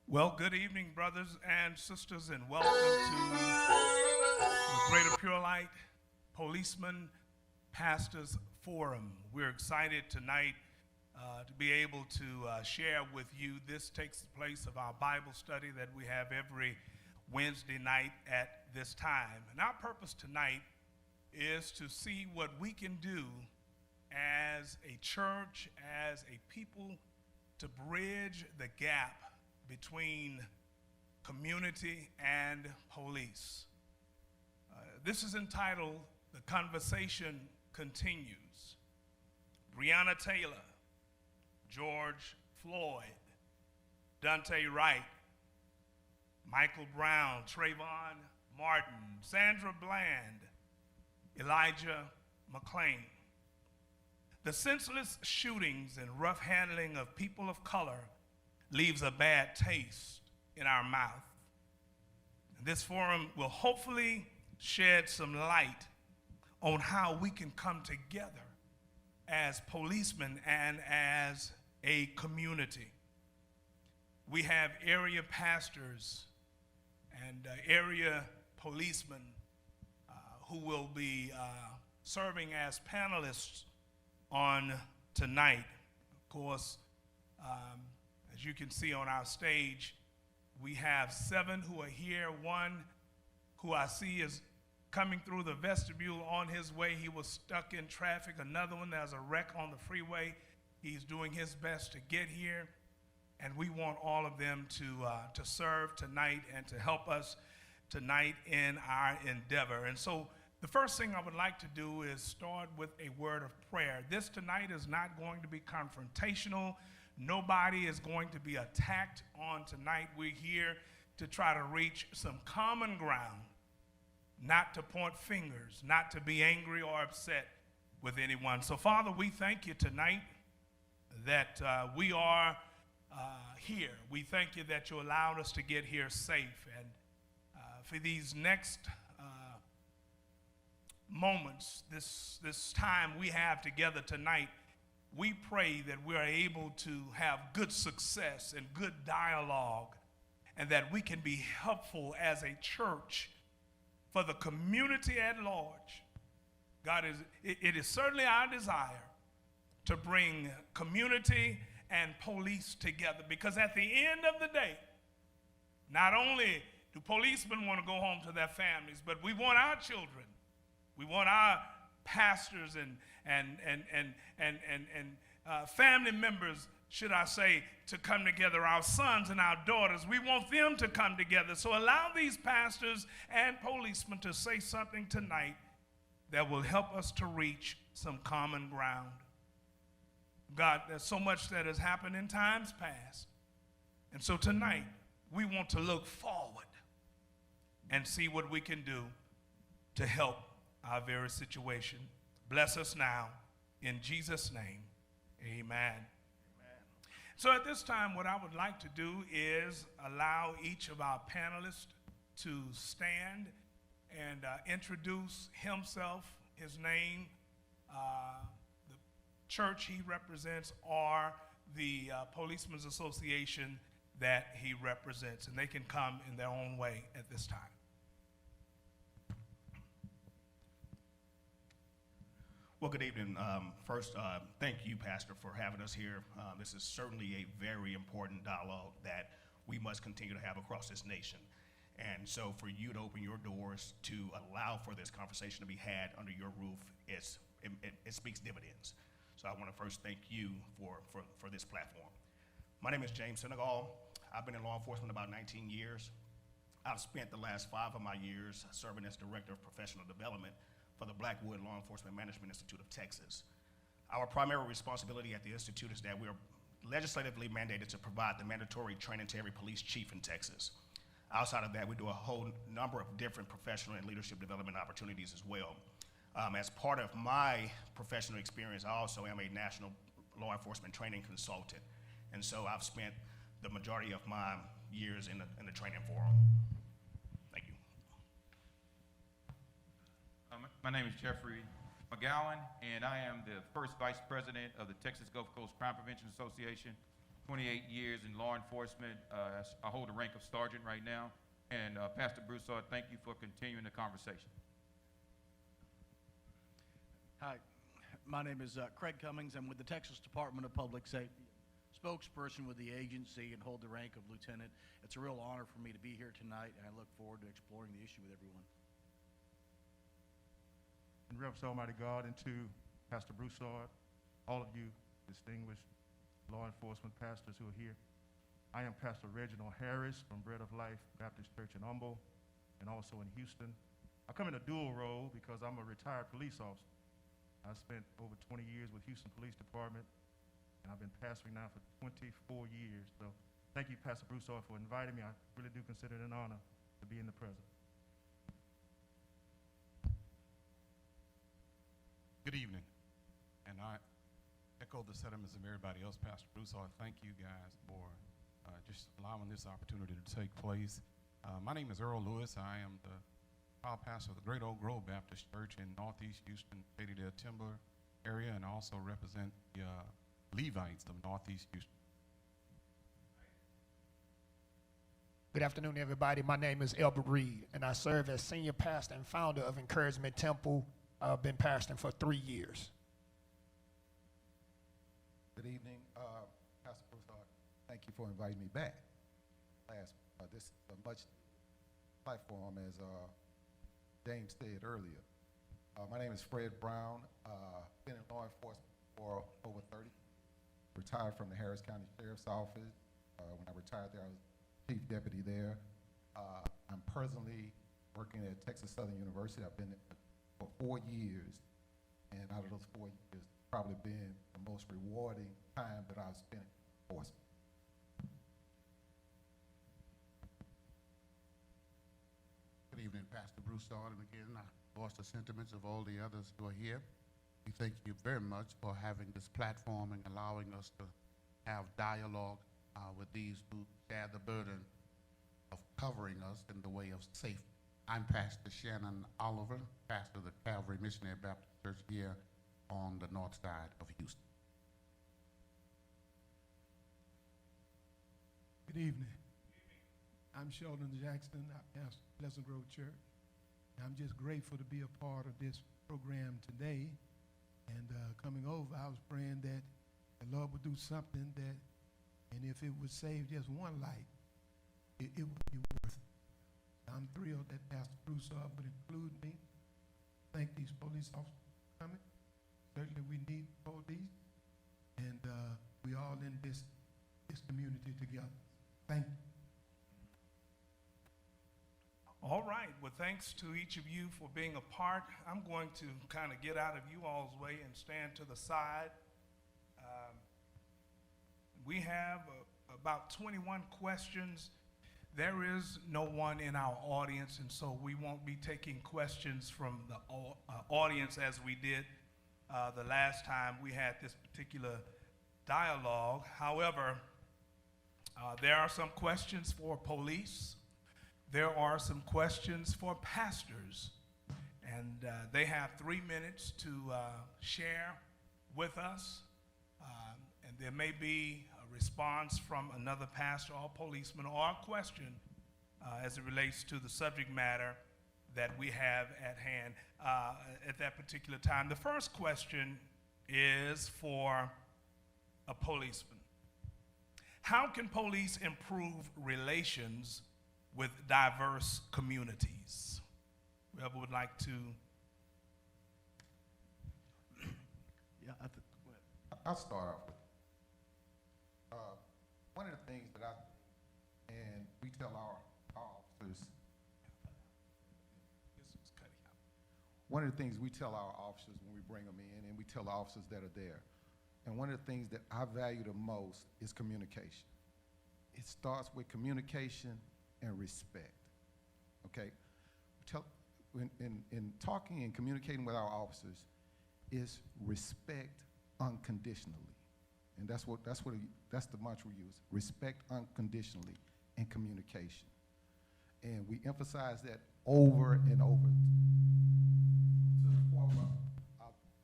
Well, good evening, brothers and sisters, and welcome to the Greater Pure Light Policeman Pastors Forum. We're excited tonight to be able to share with you. This takes the place of our Bible study that we have every Wednesday night at this time. And our purpose tonight is to see what we can do as a church, as a people, to bridge the gap between community and police. This is entitled The Conversation Continues. Breonna Taylor, George Floyd, Dante Wright, Michael Brown, Trayvon Martin, Sandra Bland, Elijah McClain. The senseless shootings and rough handling of people of color leaves a bad taste in our mouth. This forum will hopefully shed some light on how we can come together as policemen and as a community. We have area pastors and area policemen who will be serving as panelists on tonight. Of course, as you can see on our stage, we have 7 who are here. One who I see is coming through the vestibule on his way. He was stuck in traffic. Another one, there's a wreck on the freeway. He's doing his best to get here. And we want all of them to serve tonight and to help us tonight in our endeavor. And so the first thing I would like to do is start with a word of prayer. This tonight is not going to be confrontational. Nobody is going to be attacked on tonight. We're here to try to reach some common ground, not to point fingers, not to be angry or upset with anyone. So, Father, we thank you tonight that we are here. We thank you that you allowed us to get here safe. And for these next moments, this time we have together tonight, we pray that we are able to have good success and good dialogue, and that we can be helpful as a church for the community at large. God, it is certainly our desire to bring community and police together, because at the end of the day, not only do policemen want to go home to their families, but we want our children, we want our pastors and family members, should I say, to come together, our sons and our daughters. We want them to come together. So allow these pastors and policemen to say something tonight that will help us to reach some common ground. God, there's so much that has happened in times past. And so tonight, we want to look forward and see what we can do to help our very situation. Bless us now. In Jesus' name, amen. So at this time, what I would like to do is allow each of our panelists to stand and introduce himself, his name, the church he represents, or the Policemen's Association that he represents. And they can come in their own way at this time. Well, good evening. First, thank you, Pastor, for having us here. This is certainly a very important dialogue that we must continue to have across this nation. And so for you to open your doors to allow for this conversation to be had under your roof, it speaks dividends. So I want to first thank you for this platform. My name is James Senegal. I've been in law enforcement about 19 years. I've spent the last 5 of my years serving as Director of Professional Development for the Blackwood Law Enforcement Management Institute of Texas. Our primary responsibility at the Institute is that we are legislatively mandated to provide the mandatory training to every police chief in Texas. Outside of that, we do a whole number of different professional and leadership development opportunities as well. As part of my professional experience, I also am a national law enforcement training consultant. And so I've spent the majority of my years in the training forum. Thank you. My name is Jeffrey McGowan, and I am the first vice president of the Texas Gulf Coast Crime Prevention Association. 28 years in law enforcement. I hold the rank of sergeant right now. And Pastor Broussard, thank you for continuing the conversation. Hi, my name is Craig Cummings. I'm with the Texas Department of Public Safety, spokesperson with the agency, and hold the rank of lieutenant. It's a real honor for me to be here tonight, and I look forward to exploring the issue with everyone. And reverence Almighty God, and to Pastor Broussard, all of you distinguished law enforcement pastors who are here. I am Pastor Reginald Harris from Bread of Life Baptist Church in Humble and also in Houston. I come in a dual role because I'm a retired police officer. I spent over 20 years with Houston Police Department, and I've been pastoring now for 24 years. So thank you, Pastor Broussard, for inviting me. I really do consider it an honor to be in the presence. Good evening, and I echo the sentiments of everybody else. Pastor Broussard, thank you guys for just allowing this opportunity to take place. My name is Earl Lewis. I am the proud pastor of the Great Oak Grove Baptist Church in Northeast Houston, Shady Dale Timber area, and also represent the Levites of Northeast Houston. Good afternoon, everybody. My name is Elbert Reed, and I serve as senior pastor and founder of Encouragement Temple. I've been pastoring for 3 years. Good evening, Pastor Broussard. Thank you for inviting me back. This is a much platform, as James said earlier. My name is Fred Brown. Been in law enforcement for over 30. Retired from the Harris County Sheriff's Office. When I retired there, I was chief deputy there. I'm presently working at Texas Southern University. I've been there for 4 years, and out of those 4 years, probably been the most rewarding time that I've spent in enforcement. Good evening, Pastor Broussard, and again, I voice the sentiments of all the others who are here. We thank you very much for having this platform and allowing us to have dialogue with these who share the burden of covering us in the way of safety. I'm Pastor Shannon Oliver, pastor of the Calvary Missionary Baptist Church here on the north side of Houston. Good evening. I'm Sheldon Jackson. I pastor Pleasant Grove Church. I'm just grateful to be a part of this program today. And coming over, I was praying that the Lord would do something that, and if it would save just one life, it would be worth it. I'm thrilled that Pastor Broussard would include me. Thank these police officers for coming. Certainly we need police, and we all in this community together. Thank you. All right. Well, thanks to each of you for being a part. I'm going to kind of get out of you all's way and stand to the side. We have about 21 questions. There is no one in our audience, and so we won't be taking questions from the audience as we did the last time we had this particular dialogue. However, there are some questions for police. There are some questions for pastors, and they have 3 minutes to share with us, and there may be a response from another pastor or policeman or a question as it relates to the subject matter that we have at hand at that particular time. The first question is for a policeman. How can police improve relations with diverse communities? Whoever would like to. Yeah, I'll start off with one of the things that we tell our officers. One of the things we tell our officers when we bring them in, and we tell the officers that are there, and one of the things that I value the most is communication. It starts with communication and respect. Okay, in talking and communicating with our officers, is respect unconditionally, and that's the mantra we use: respect unconditionally and communication. And we emphasize that over and over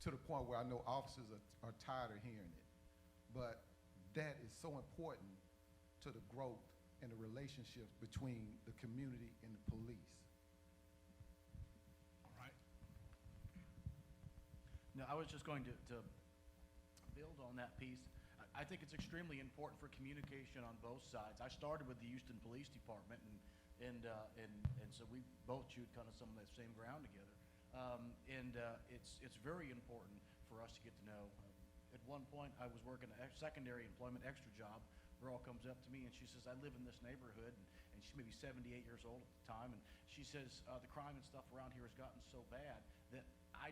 to the point where I know officers are tired of hearing it, but that is so important to the growth and the relationships between the community and the police. All right. No, I was just going to build on that piece. I think it's extremely important for communication on both sides. I started with the Houston Police Department, and so we both chewed kind of some of that same ground together. It's very important for us to get to know. At one point, I was working a secondary employment extra job. A girl comes up to me and she says, "I live in this neighborhood," and she's maybe 78 years old at the time, and she says, "The crime and stuff around here has gotten so bad that I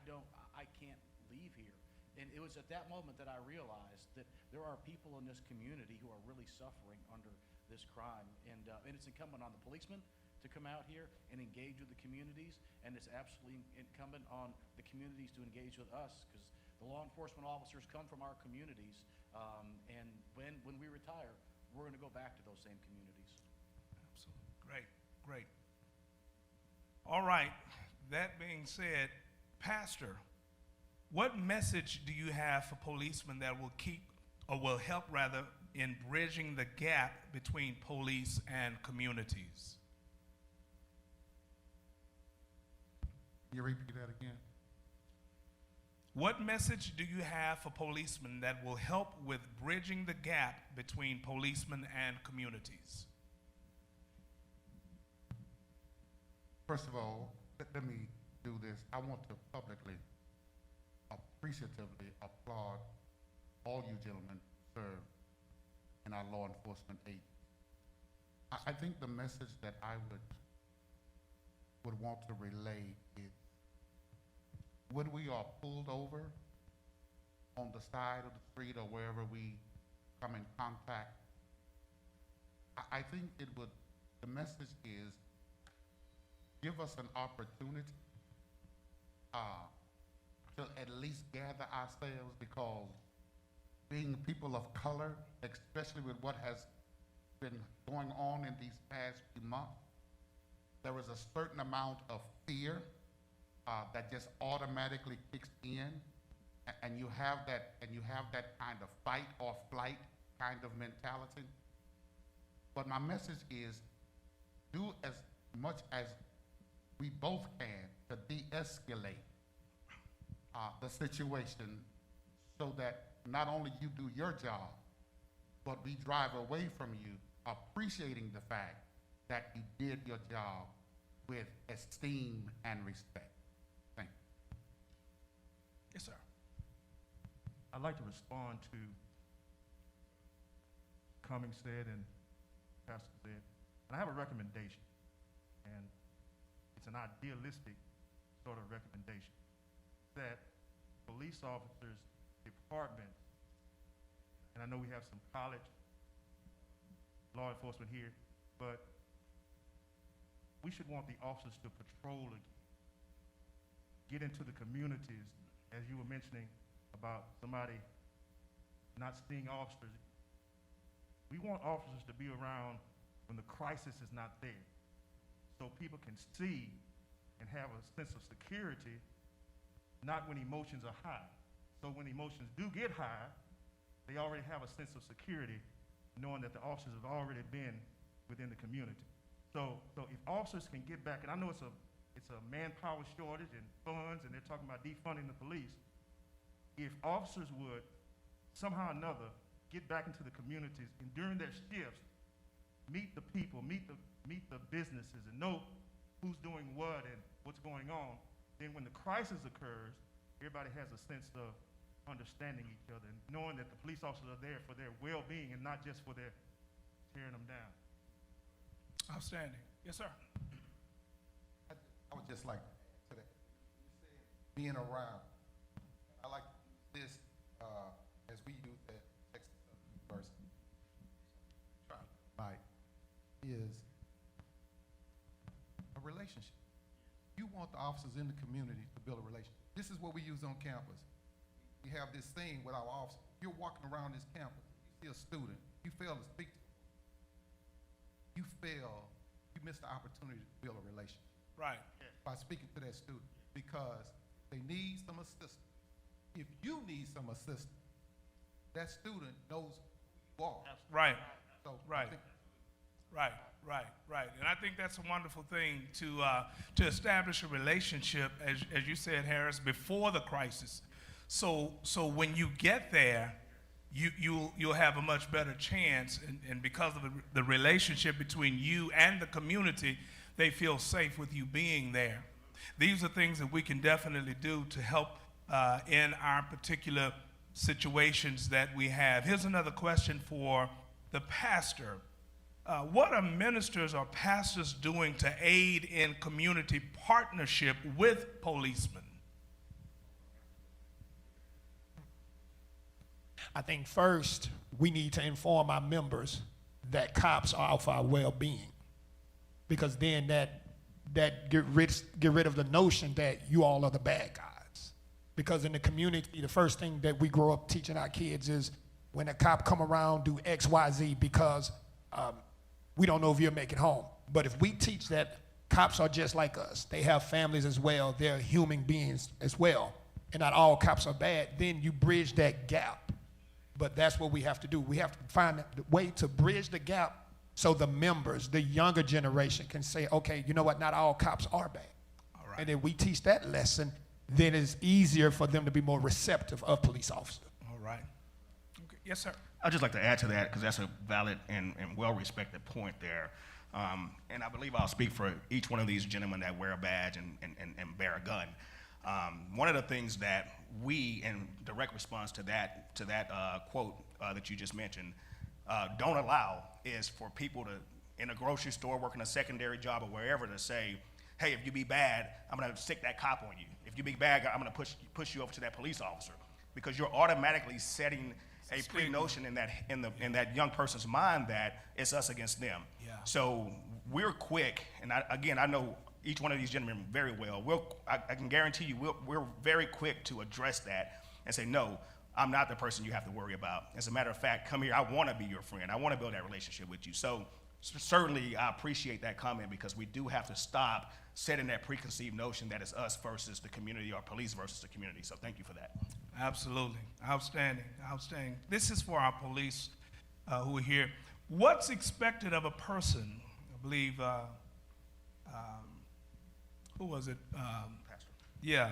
can't leave here." And it was at that moment that I realized that there are people in this community who are really suffering under this crime, and it's incumbent on the policemen to come out here and engage with the communities, and it's absolutely incumbent on the communities to engage with us, because the law enforcement officers come from our communities, and when we retire, we're going to go back to those same communities. Absolutely. Great, great. All right. That being said, Pastor, what message do you have for policemen that will keep, or will help rather, in bridging the gap between police and communities? Can you repeat that again? What message do you have for policemen that will help with bridging the gap between policemen and communities? First of all, let me do this. I want to publicly, appreciatively applaud all you gentlemen who serve in our law enforcement agency. I think the message that I would want to relay is when we are pulled over on the side of the street or wherever we come in contact, I think the message is give us an opportunity to at least gather ourselves, because being people of color, especially with what has been going on in these past few months, there is a certain amount of fear that just automatically kicks in, and you have that kind of fight or flight kind of mentality. But my message is, do as much as we both can to de-escalate the situation, so that not only you do your job, but we drive away from you appreciating the fact that you did your job with esteem and respect. Thank you. Yes, sir. I'd like to respond to Cummings said and Pastor said, and I have a recommendation, and it's an idealistic sort of recommendation, that police officers, departments, and I know we have some college law enforcement here, but we should want the officers to patrol again, get into the communities, as you were mentioning about somebody not seeing officers. We want officers to be around when the crisis is not there, so people can see and have a sense of security, not when emotions are high. So when emotions do get high, they already have a sense of security, knowing that the officers have already been within the community. So if officers can get back, and I know it's a manpower shortage and funds, and they're talking about defunding the police. If officers would somehow or another get back into the communities, and during their shifts, meet the people, meet the businesses, and know who's doing what and what's going on, then when the crisis occurs, everybody has a sense of understanding each other and knowing that the police officers are there for their well-being and not just for their tearing them down. Outstanding. Yes, sir. I would just like to add to that. You said being around. I like this as we use at Texas University. Right, is a relationship. You want the officers in the community to build a relationship. This is what we use on campus. We have this thing with our officers. You're walking around this campus, you see a student, you fail to speak to them. You miss the opportunity to build a relationship. Right. By speaking to that student, because they need some assistance. If you need some assistance, that student knows who you are. Right. So Right. I think Right. And I think that's a wonderful thing to establish a relationship, as you said, Harris, before the crisis. So when you get there, you'll have a much better chance, and because of the relationship between you and the community, they feel safe with you being there. These are things that we can definitely do to help in our particular situations that we have. Here's another question for the pastor. What are ministers or pastors doing to aid in community partnership with policemen? I think first we need to inform our members that cops are out for our well-being, because then that get rid of the notion that you all are the bad guys. Because in the community, the first thing that we grow up teaching our kids is when a cop come around, do X, Y, Z, because we don't know if you'll make it home. But if we teach that cops are just like us. They have families as well. They're human beings as well. And not all cops are bad. Then you bridge that gap. But that's what we have to do. We have to find a way to bridge the gap so the members, the younger generation, can say, okay, you know what, not all cops are bad. All right. And if we teach that lesson, then it's easier for them to be more receptive of police officers. All right. Okay. Yes, sir. I'd just like to add to that, because that's a valid and well-respected point there. And I believe I'll speak for each one of these gentlemen that wear a badge and bear a gun. One of the things that we, in direct response to that quote that you just mentioned, don't allow is for people to, in a grocery store, working a secondary job or wherever, to say, hey, if you be bad, I'm gonna stick that cop on you. If you be bad, I'm gonna push you over to that police officer, because you're automatically setting a pre-notion in that young person's mind that it's us against them. Yeah. So we're quick, and I know each one of these gentlemen very well. I can guarantee you we're very quick to address that and say, no, I'm not the person you have to worry about. As a matter of fact, come here, I wanna be your friend. I wanna build that relationship with you. So certainly I appreciate that comment, because we do have to stop setting that preconceived notion that it's us versus the community or police versus the community. So thank you for that. Absolutely. Outstanding. Outstanding. This is for our police who are here. What's expected of a person? I believe, who was it? Pastor. Yeah,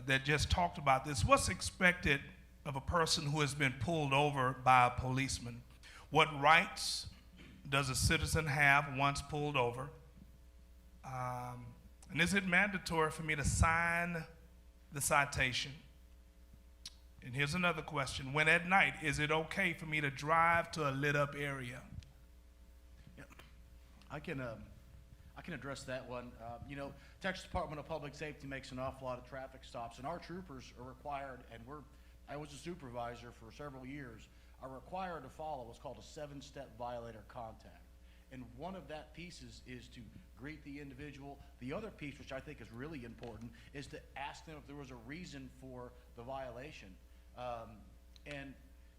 that just talked about this. What's expected of a person who has been pulled over by a policeman? What rights does a citizen have once pulled over? And is it mandatory for me to sign the citation? And here's another question. When at night, is it okay for me to drive to a lit up area? Yeah. I can address that one. You know, Texas Department of Public Safety makes an awful lot of traffic stops, and our troopers are required, and I was a supervisor for several years, are required to follow what's called a 7-step violator contact. And one of that pieces is to greet the individual. The other piece, which I think is really important, is to ask them if there was a reason for the violation. And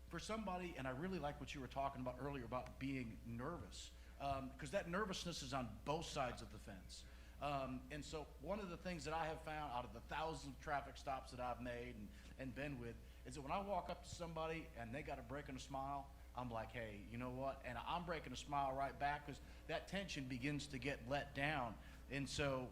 for somebody, and I really like what you were talking about earlier about being nervous, because that nervousness is on both sides of the fence. And so one of the things that I have found out of the thousands of traffic stops that I've made and been with is that when I walk up to somebody and they got a break and a smile, I'm like, hey, you know what? And I'm breaking a smile right back, because that tension begins to get let down. And so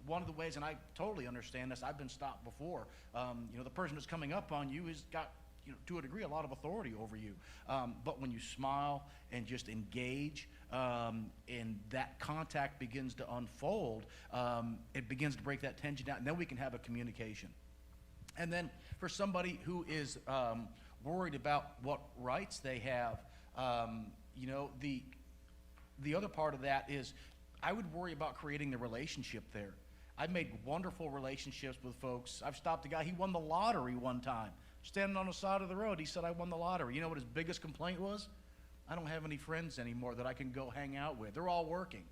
one of the ways, and I totally understand this, I've been stopped before, you know, the person who's coming up on you has got, you know, to a degree, a lot of authority over you. But when you smile and just engage, and that contact begins to unfold, it begins to break that tension down, and then we can have a communication. And then for somebody who is worried about what rights they have, you know, the other part of that is I would worry about creating the relationship there. I've made wonderful relationships with folks. I've stopped a guy, he won the lottery one time. Standing on the side of the road, he said, I won the lottery. You know what his biggest complaint was? I don't have any friends anymore that I can go hang out with. They're all working.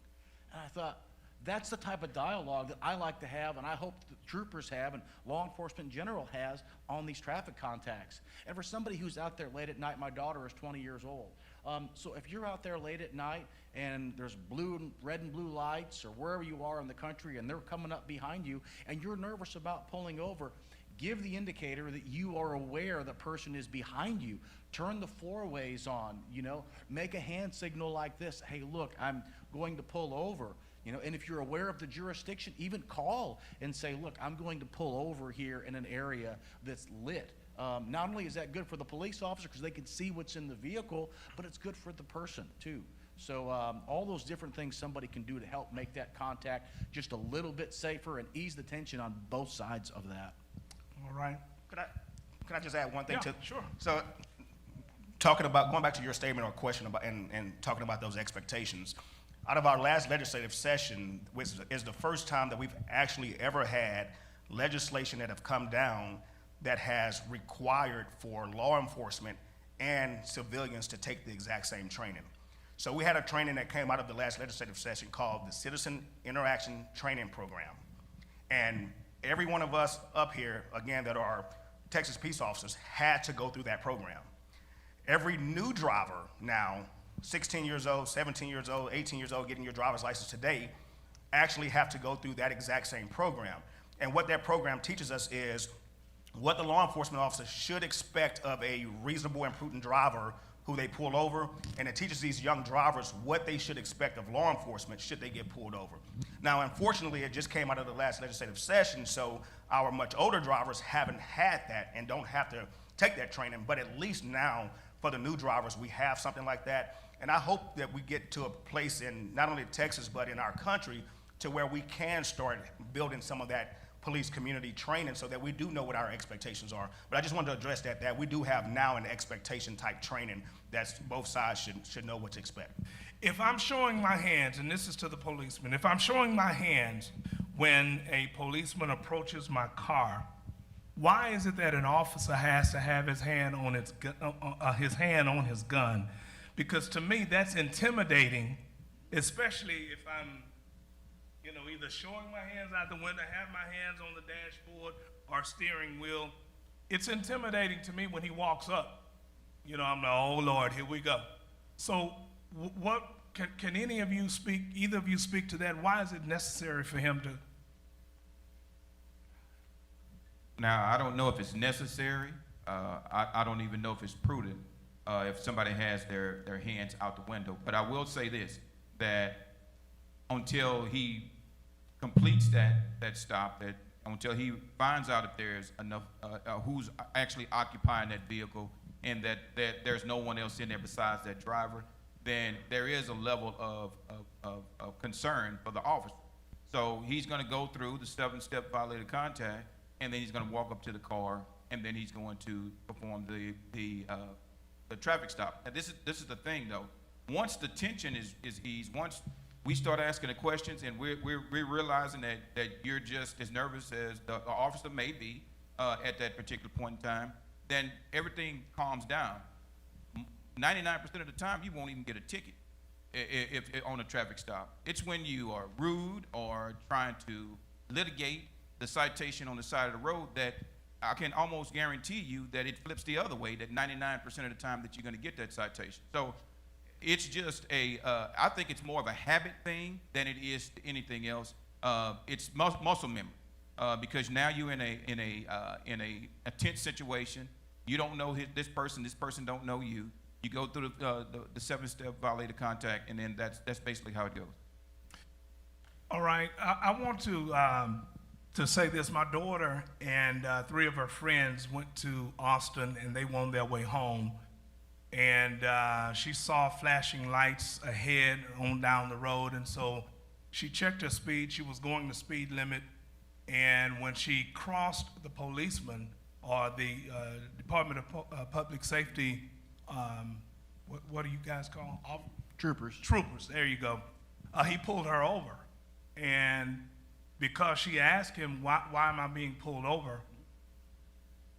And I thought, that's the type of dialogue that I like to have, and I hope the troopers have, and law enforcement in general has on these traffic contacts. And for somebody who's out there late at night, my daughter is 20 years old. So if you're out there late at night and there's red and blue lights, or wherever you are in the country, and they're coming up behind you, and you're nervous about pulling over, give the indicator that you are aware the person is behind you. Turn the four-ways on, you know, make a hand signal like this. Hey, look, I'm going to pull over. You know, and if you're aware of the jurisdiction, even call and say, look, I'm going to pull over here in an area that's lit. Not only is that good for the police officer because they can see what's in the vehicle, but it's good for the person too. So all those different things somebody can do to help make that contact just a little bit safer and ease the tension on both sides of that. All right. Could I just add one thing? Yeah, sure. So going back to your statement or question about, and talking about those expectations, out of our last legislative session, which is the first time that we've actually ever had legislation that have come down that has required for law enforcement and civilians to take the exact same training. So we had a training that came out of the last legislative session called the Citizen Interaction Training Program. And every one of us up here, again, that are Texas peace officers, had to go through that program. Every new driver now, 16 years old, 17 years old, 18 years old, getting your driver's license today, actually have to go through that exact same program. And what that program teaches us is what the law enforcement officer should expect of a reasonable and prudent driver who they pull over, and it teaches these young drivers what they should expect of law enforcement should they get pulled over. Now, unfortunately, it just came out of the last legislative session, so our much older drivers haven't had that and don't have to take that training, but at least now, for the new drivers, we have something like that. And I hope that we get to a place in not only Texas, but in our country, to where we can start building some of that police community training so that we do know what our expectations are. But I just wanted to address that we do have now an expectation type training that both sides should know what to expect. If I'm showing my hands, and this is to the policeman, if I'm showing my hands when a policeman approaches my car, why is it that an officer has to have his hand on his gun? Because to me, that's intimidating, especially if I'm, either showing my hands out the window, have my hands on the dashboard or steering wheel. It's intimidating to me when he walks up. I'm like, oh Lord, here we go. So what can any of you speak, either of you speak to that? Why is it necessary for him to? Now, I don't know if it's necessary. I don't even know if it's prudent if somebody has their hands out the window. But I will say this, that until he completes that stop, that until he finds out if there's enough, who's actually occupying that vehicle, and that there's no one else in there besides that driver, then there is a level of concern for the officer. So he's going to go through the 7-step violated contact, and then he's going to walk up to the car, and then he's going to perform the traffic stop. And this is the thing, though. Once the tension is eased, once we start asking the questions, and we're realizing that you're just as nervous as the officer may be at that particular point in time, then everything calms down. 99% of the time, you won't even get a ticket if on a traffic stop. It's when you are rude or trying to litigate the citation on the side of the road that I can almost guarantee you that it flips the other way, that 99% of the time that you're going to get that citation. So it's just I think it's more of a habit thing than it is anything else. It's muscle memory, because now you're in a tense situation. You don't know this person don't know you. You go through the 7-step violated contact, and then that's basically how it goes. All right, I want to say this. My daughter and 3 of her friends went to Austin, and they were on their way home. And she saw flashing lights ahead on down the road, and so she checked her speed. She was going the speed limit, and when she crossed the policeman or the Department of Public Safety, what do you guys call them? Troopers. Troopers, there you go. He pulled her over, and because she asked him, why am I being pulled over?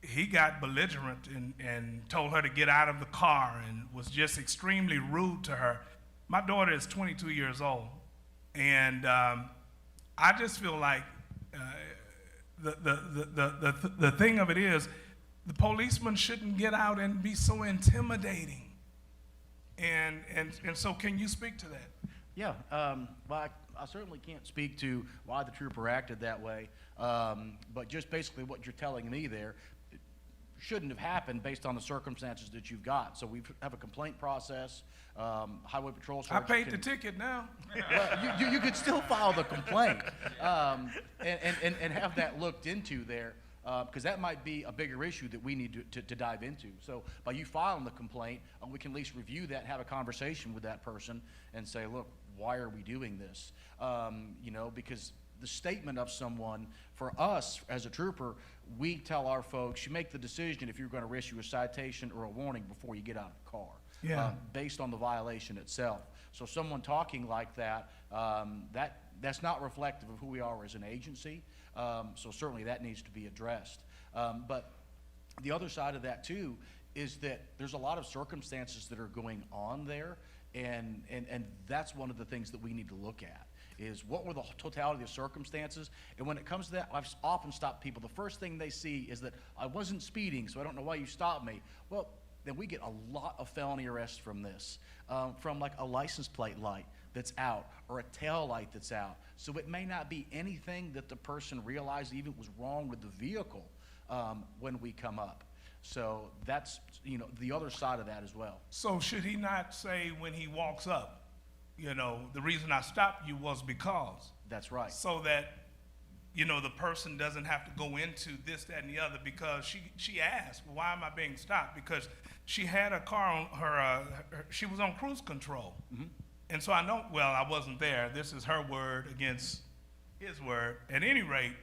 He got belligerent and told her to get out of the car and was just extremely rude to her. My daughter is 22 years old, and I just feel like the thing of it is the policeman shouldn't get out and be so intimidating. And so can you speak to that? Yeah, well, I certainly can't speak to why the trooper acted that way, but just basically what you're telling me there shouldn't have happened based on the circumstances that you've got. So we have a complaint process. Highway Patrol I paid the ticket now. Well, you could still file the complaint and have that looked into there, because that might be a bigger issue that we need to dive into. So by you filing the complaint, we can at least review that, have a conversation with that person and say, look, why are we doing this? Because the statement of someone, for us as a trooper, we tell our folks, you make the decision if you're going to issue a citation or a warning before you get out of the car, based on the violation itself. So someone talking like that, that's not reflective of who we are as an agency. So certainly that needs to be addressed. But the other side of that too is that there's a lot of circumstances that are going on there, and that's one of the things that we need to look at. Is what were the totality of circumstances? And when it comes to that, I've often stopped people. The first thing they see is that I wasn't speeding, so I don't know why you stopped me. Well, then we get a lot of felony arrests from this, from like a license plate light. that's out or a tail light that's out. So it may not be anything that the person realized even was wrong with the vehicle when we come up. So that's, you know, the other side of that as well. So should he not say when he walks up, you know, the reason I stopped you was because? That's right. So that, you know, the person doesn't have to go into this, that, and the other, because she asked, well, why am I being stopped? Because she had a car on she was on cruise control. And so I know, well, I wasn't there. This is her word against his word. At any rate,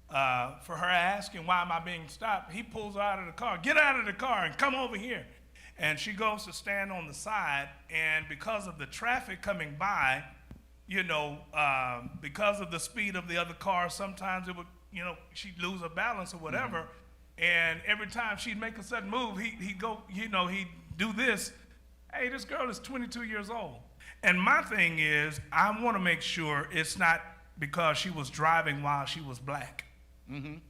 for her asking, why am I being stopped? He pulls her out of the car. Get out of the car and come over here. And she goes to stand on the side, and because of the traffic coming by, you know, because of the speed of the other car, sometimes it would, you know, she'd lose her balance or whatever. And every time she'd make a sudden move, he'd go, you know, he'd do this. Hey, this girl is 22 years old. And my thing is, I want to make sure it's not because she was driving while she was black.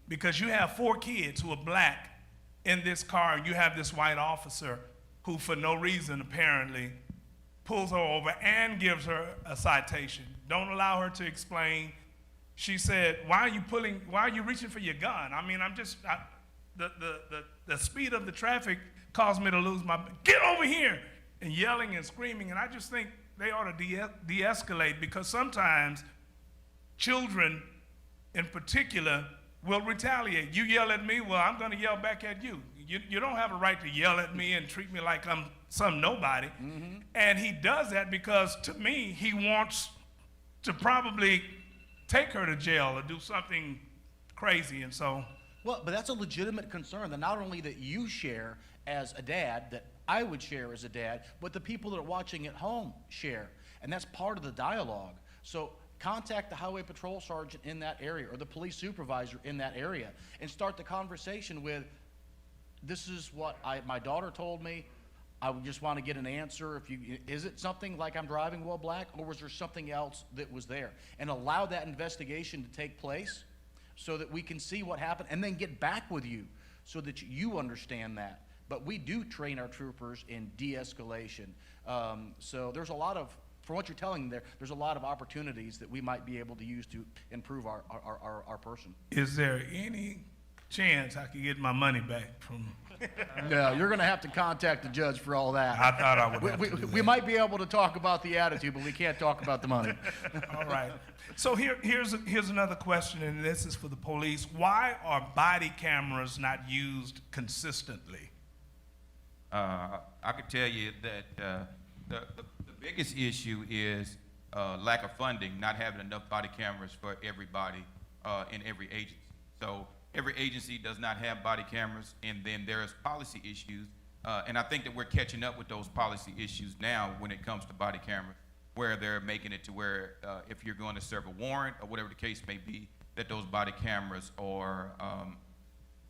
Because you have 4 kids who are black in this car, and you have this white officer who, for no reason apparently, pulls her over and gives her a citation. Don't allow her to explain. She said, why are you reaching for your gun? I mean, the speed of the traffic caused me to lose my, get over here, and yelling and screaming. And I just think they ought to de-escalate, because sometimes children in particular will retaliate. You yell at me, well, I'm going to yell back at you. You don't have a right to yell at me and treat me like I'm some nobody. And he does that because, to me, he wants to probably take her to jail or do something crazy. And so, Well, but that's a legitimate concern that not only that you share as a dad, that I would share as a dad, but the people that are watching at home share. And that's part of the dialogue. So contact the highway patrol sergeant in that area or the police supervisor in that area and start the conversation with, this is what my daughter told me. I would just want to get an answer. Is it something like I'm driving while black, or was there something else that was there? And allow that investigation to take place so that we can see what happened, and then get back with you so that you understand that. But we do train our troopers in de-escalation. So there's a lot of, from what you're telling me there's a lot of opportunities that we might be able to use to improve our person. is there any chance I could get my money back from? No, you're going to have to contact the judge for all that. I thought I would have to do We that. might be able to talk about the attitude, but we can't talk about the money. All right. So here's another question, and this is for the police. Why are body cameras not used consistently? I could tell you that the biggest issue is lack of funding, not having enough body cameras for everybody in every agency. So every agency does not have body cameras, and then there's policy issues. And I think that we're catching up with those policy issues now when it comes to body cameras, where they're making it to where if you're going to serve a warrant or whatever the case may be, that those body cameras are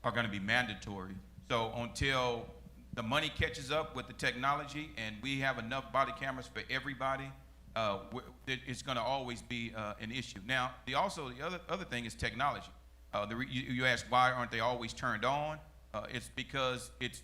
going to be mandatory. So until the money catches up with the technology and we have enough body cameras for everybody, it's going to always be an issue. Now, the other thing is technology. You ask why aren't they always turned on? It's because it's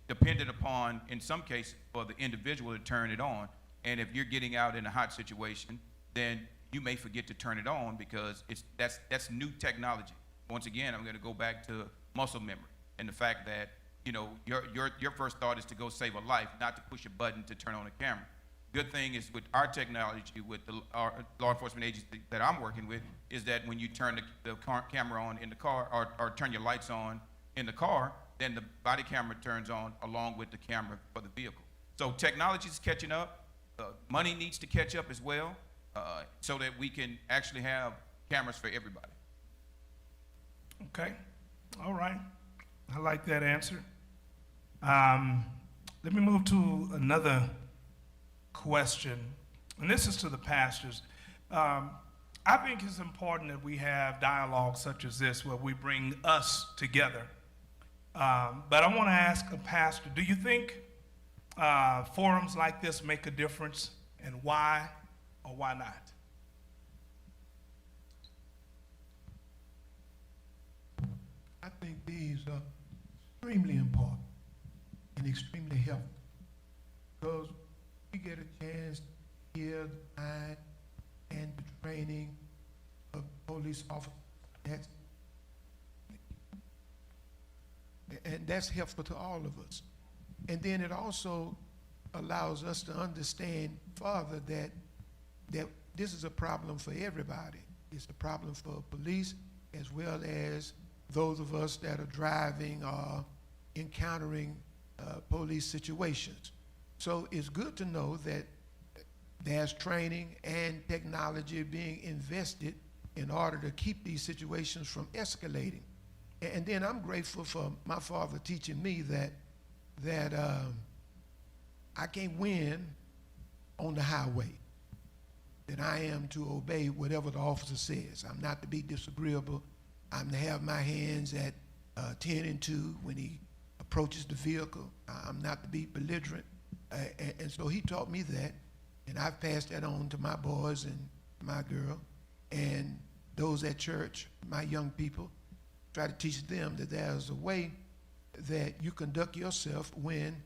dependent upon, in some cases, for the individual to turn it on. And if you're getting out in a hot situation, then you may forget to turn it on because that's new technology. Once again, I'm going to go back to muscle memory and the fact that, you know, your first thought is to go save a life, not to push a button to turn on a camera. Good thing is with our technology, with our law enforcement agency that I'm working with, is that when you turn the camera on in the car or turn your lights on in the car, then the body camera turns on along with the camera for the vehicle. So technology is catching up. Money needs to catch up as well, so that we can actually have cameras for everybody. Okay. All right. I like that answer. Let me move to another question, and this is to the pastors. I think it's important that we have dialogue such as this where we bring us together. But I want to ask a pastor, do you think forums like this make a difference, and why or why not? I think these are extremely important and extremely helpful because we get a chance to skill, the mind, and the training of police officers. That's helpful to all of us. And then it also allows us to understand further that this is a problem for everybody. It's a problem for police as well as those of us that are driving or encountering police situations. So it's good to know that there's training and technology being invested in order to keep these situations from escalating. And then I'm grateful for my father teaching me that I can't win on the highway, that I am to obey whatever the officer says. I'm not to be disagreeable. I'm to have my hands at 10 and 2 when he approaches the vehicle. I'm not to be belligerent. And so he taught me that, and I've passed that on to my boys and my girl and those at church, my young people. Try to teach them that there's a way that you conduct yourself when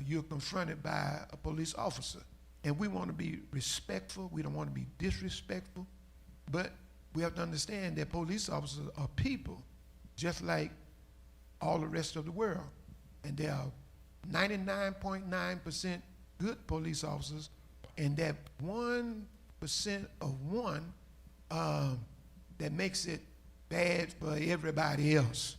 you're confronted by a police officer. And we want to be respectful. We don't want to be disrespectful. But we have to understand that police officers are people just like all the rest of the world. And there are 99.9% good police officers, and that 1% of one that makes it bad for everybody else.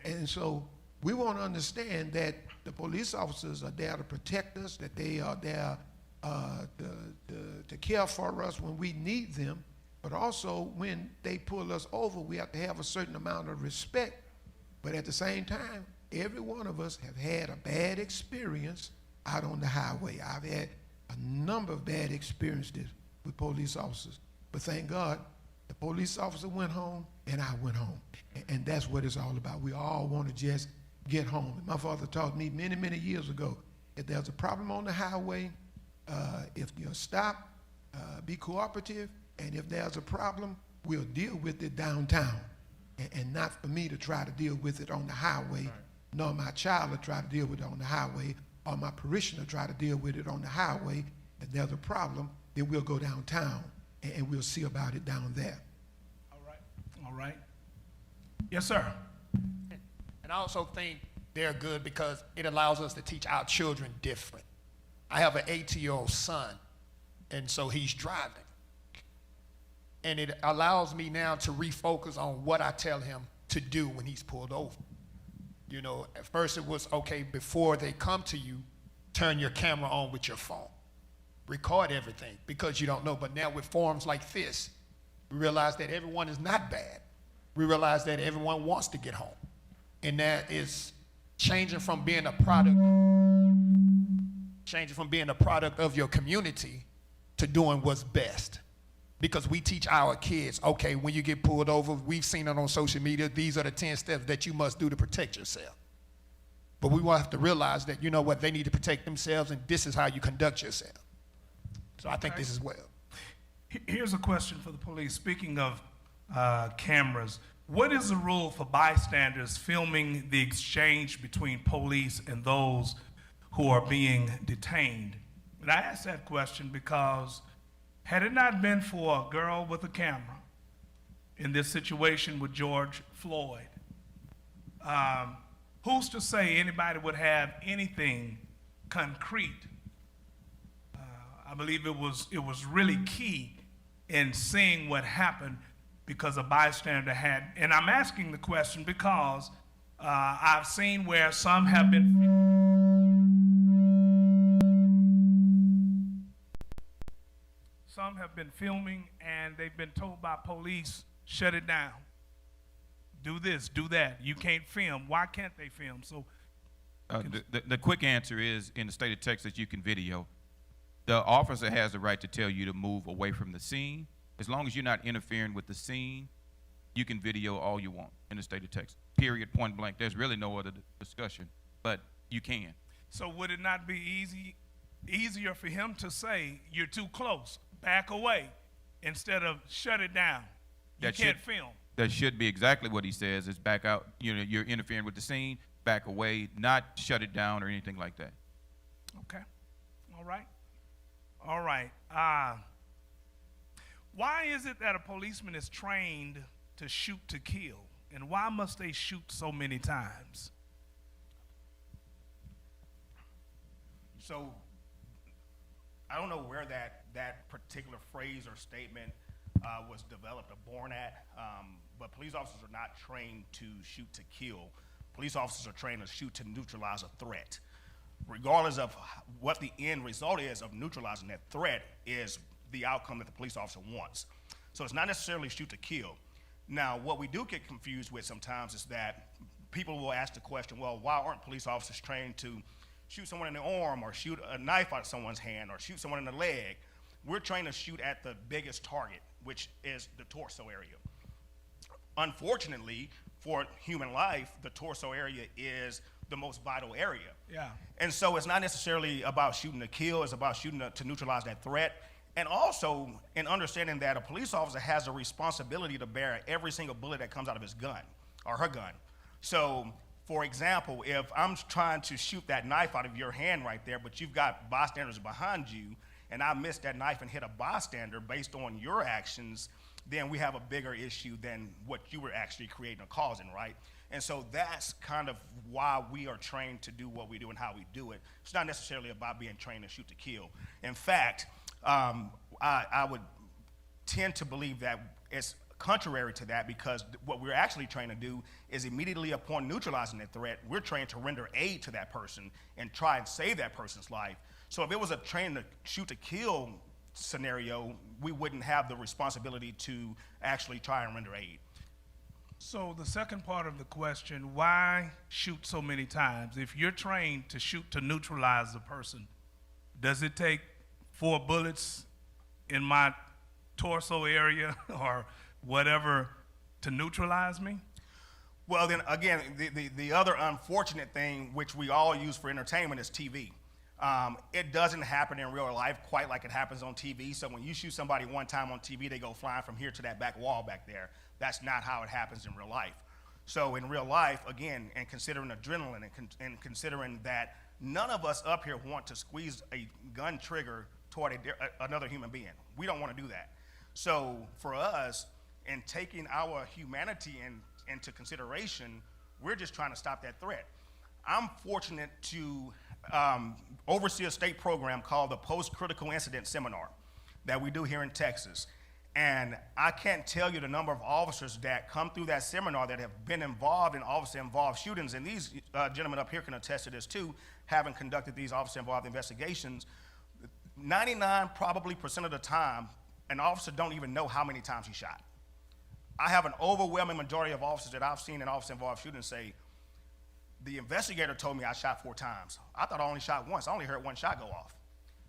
And so we want to understand that the police officers are there to protect us, that they are there to care for us when we need them, but also when they pull us over, we have to have a certain amount of respect. But at the same time, every one of us have had a bad experience out on the highway. I've had a number of bad experiences with police officers, but thank God, the police officer went home and I went home. And that's what it's all about. We all want to just get home. My father taught me many, many years ago, if there's a problem on the highway, if you'll stop, be cooperative, and if there's a problem, we'll deal with it downtown. And not for me to try to deal with it on the highway, right, nor my child to try to deal with it on the highway, or my parishioner try to deal with it on the highway. If there's a problem, then we'll go downtown and we'll see about it down there. All right. All right. Yes, sir. And I also think they're good because it allows us to teach our children different. I have an 18-year-old son, and so he's driving. And it allows me now to refocus on what I tell him to do when he's pulled over. You know, at first it was, okay, before they come to you, turn your camera on with your phone. Record everything because you don't know. But now with forums like this, we realize that everyone is not bad. We realize that everyone wants to get home. And that is changing from being a product of your community to doing what's best. Because we teach our kids, okay, when you get pulled over, we've seen it on social media, these are the 10 steps that you must do to protect yourself. But we will have to realize that, you know what, they need to protect themselves, and this is how you conduct yourself. So I think this is well. Here's a question for the police. Speaking of cameras, what is the rule for bystanders filming the exchange between police and those who are being detained? And I ask that question because had it not been for a girl with a camera in this situation with George Floyd, who's to say anybody would have anything concrete? I believe it was really key in seeing what happened because a bystander had, and I'm asking the question because I've seen where some have been filming and they've been told by police, shut it down. Do this, do that. You can't film. Why can't they film? So the quick answer is, in the state of Texas, you can video. The officer has the right to tell you to move away from the scene. As long as you're not interfering with the scene, you can video all you want in the state of Texas. Period, point blank. There's really no other discussion, but you can. So would it not be easier for him to say, you're too close, back away, instead of shut it down? You can't film. That should be exactly what he says, is back out. You know, you're interfering with the scene, back away, not shut it down or anything like that. Okay. All right. All right. Why is it that a policeman is trained to shoot to kill? And why must they shoot so many times? So I don't know where that particular phrase or statement was developed or born at, but police officers are not trained to shoot to kill. Police officers are trained to shoot to neutralize a threat. Regardless of what the end result is of neutralizing that threat is the outcome that the police officer wants. So it's not necessarily shoot to kill. Now, what we do get confused with sometimes is that people will ask the question, well, why aren't police officers trained to shoot someone in the arm or shoot a knife out of someone's hand or shoot someone in the leg? We're trained to shoot at the biggest target, which is the torso area. Unfortunately, for human life, the torso area is the most vital area. Yeah. And so it's not necessarily about shooting to kill, it's about shooting to neutralize that threat. And also in understanding that a police officer has a responsibility to bear every single bullet that comes out of his gun or her gun. So, for example, if I'm trying to shoot that knife out of your hand right there, but you've got bystanders behind you, and I missed that knife and hit a bystander based on your actions, then we have a bigger issue than what you were actually creating or causing, right? And so that's kind of why we are trained to do what we do and how we do it. It's not necessarily about being trained to shoot to kill. In fact, I would tend to believe that it's contrary to that, because what we're actually trained to do is immediately upon neutralizing that threat, we're trained to render aid to that person and try and save that person's life. So if it was a trained to shoot to kill scenario, we wouldn't have the responsibility to actually try and render aid. So the second part of the question, why shoot so many times? If you're trained to shoot to neutralize a person, does it take 4 bullets in my torso area or whatever to neutralize me? Well, then again, the other unfortunate thing, which we all use for entertainment, is TV. It doesn't happen in real life quite like it happens on TV. So when you shoot somebody one time on TV, they go flying from here to that back wall back there. That's not how it happens in real life. So in real life, again, and considering adrenaline and considering that none of us up here want to squeeze a gun trigger toward another human being. We don't want to do that. So for us, in taking our humanity into consideration, we're just trying to stop that threat. I'm fortunate to oversee a state program called the Post-Critical Incident Seminar that we do here in Texas. And I can't tell you the number of officers that come through that seminar that have been involved in officer-involved shootings. And these gentlemen up here can attest to this too, having conducted these officer-involved investigations. 99% probably of the time, an officer don't even know how many times he shot. I have an overwhelming majority of officers that I've seen in officer-involved shootings say, the investigator told me I shot 4 times. I thought I only shot once. I only heard 1 shot go off.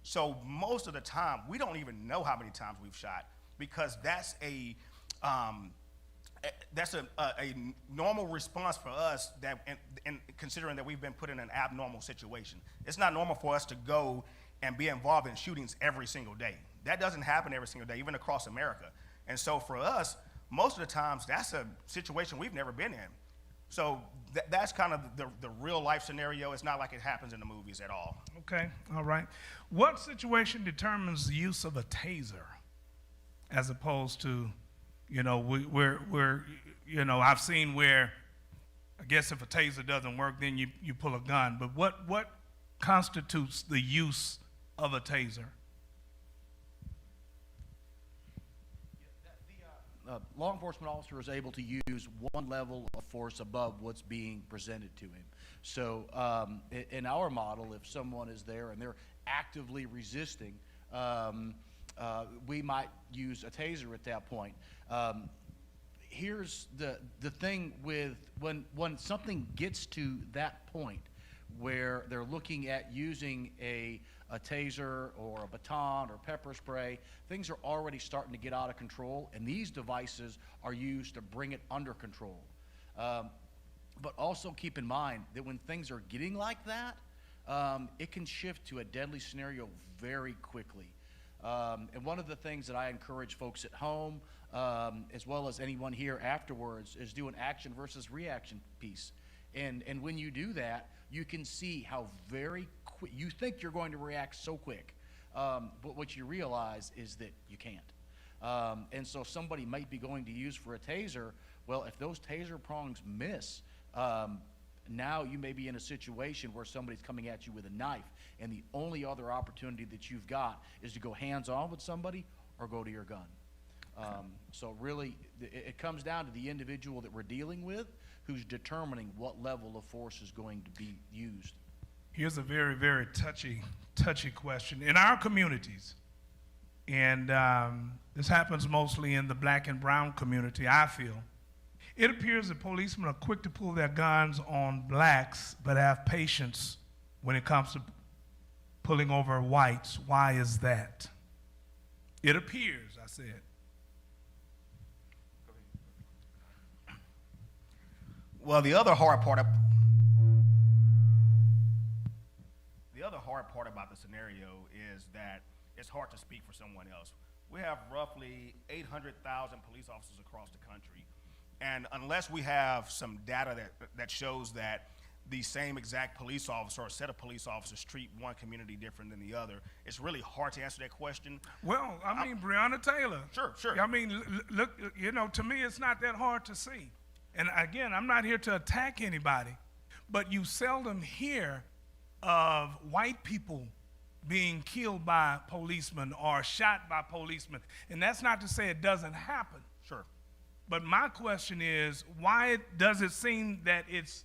So most of the time, we don't even know how many times we've shot, because that's a normal response for us, that and considering that we've been put in an abnormal situation. It's not normal for us to go and be involved in shootings every single day. That doesn't happen every single day, even across America. And so for us, most of the times, that's a situation we've never been in. So that's kind of the real life scenario. It's not like it happens in the movies at all. Okay, all right. What situation determines the use of a taser as opposed to, I've seen where, I guess if a taser doesn't work, then you pull a gun. But what constitutes the use of a taser? Law enforcement officer is able to use one level of force above what's being presented to him. So in our model, if someone is there and they're actively resisting, we might use a taser at that point. Here's the thing with when something gets to that point where they're looking at using a taser or a baton or pepper spray, things are already starting to get out of control, and these devices are used to bring it under control. But also keep in mind that when things are getting like that, it can shift to a deadly scenario very quickly. And one of the things that I encourage folks at home, as well as anyone here afterwards, is do an action versus reaction piece. And when you do that, you can see how very quick, you think you're going to react so quick, But what you realize is that you can't. And so somebody might be going to use for a taser. Well, if those taser prongs miss, now you may be in a situation where somebody's coming at you with a knife, and the only other opportunity that you've got is to go hands-on with somebody or go to your gun. So really, it comes down to the individual that we're dealing with who's determining what level of force is going to be used. Here's a very, very touchy question. In our communities, and this happens mostly in the black and brown community, I feel, it appears that policemen are quick to pull their guns on blacks, but have patience when it comes to pulling over whites. Why is that? It appears, I said. Well, the other hard part about the scenario is that it's hard to speak for someone else. We have roughly 800,000 police officers across the country, and unless we have some data that shows that the same exact police officer or set of police officers treat one community different than the other, it's really hard to answer that question. Well, I mean, Breonna Taylor. Sure. I mean, look, you know, to me, it's not that hard to see. And again, I'm not here to attack anybody, but you seldom hear of white people being killed by policemen or shot by policemen. And that's not to say it doesn't happen. Sure. But my question is, why does it seem that it's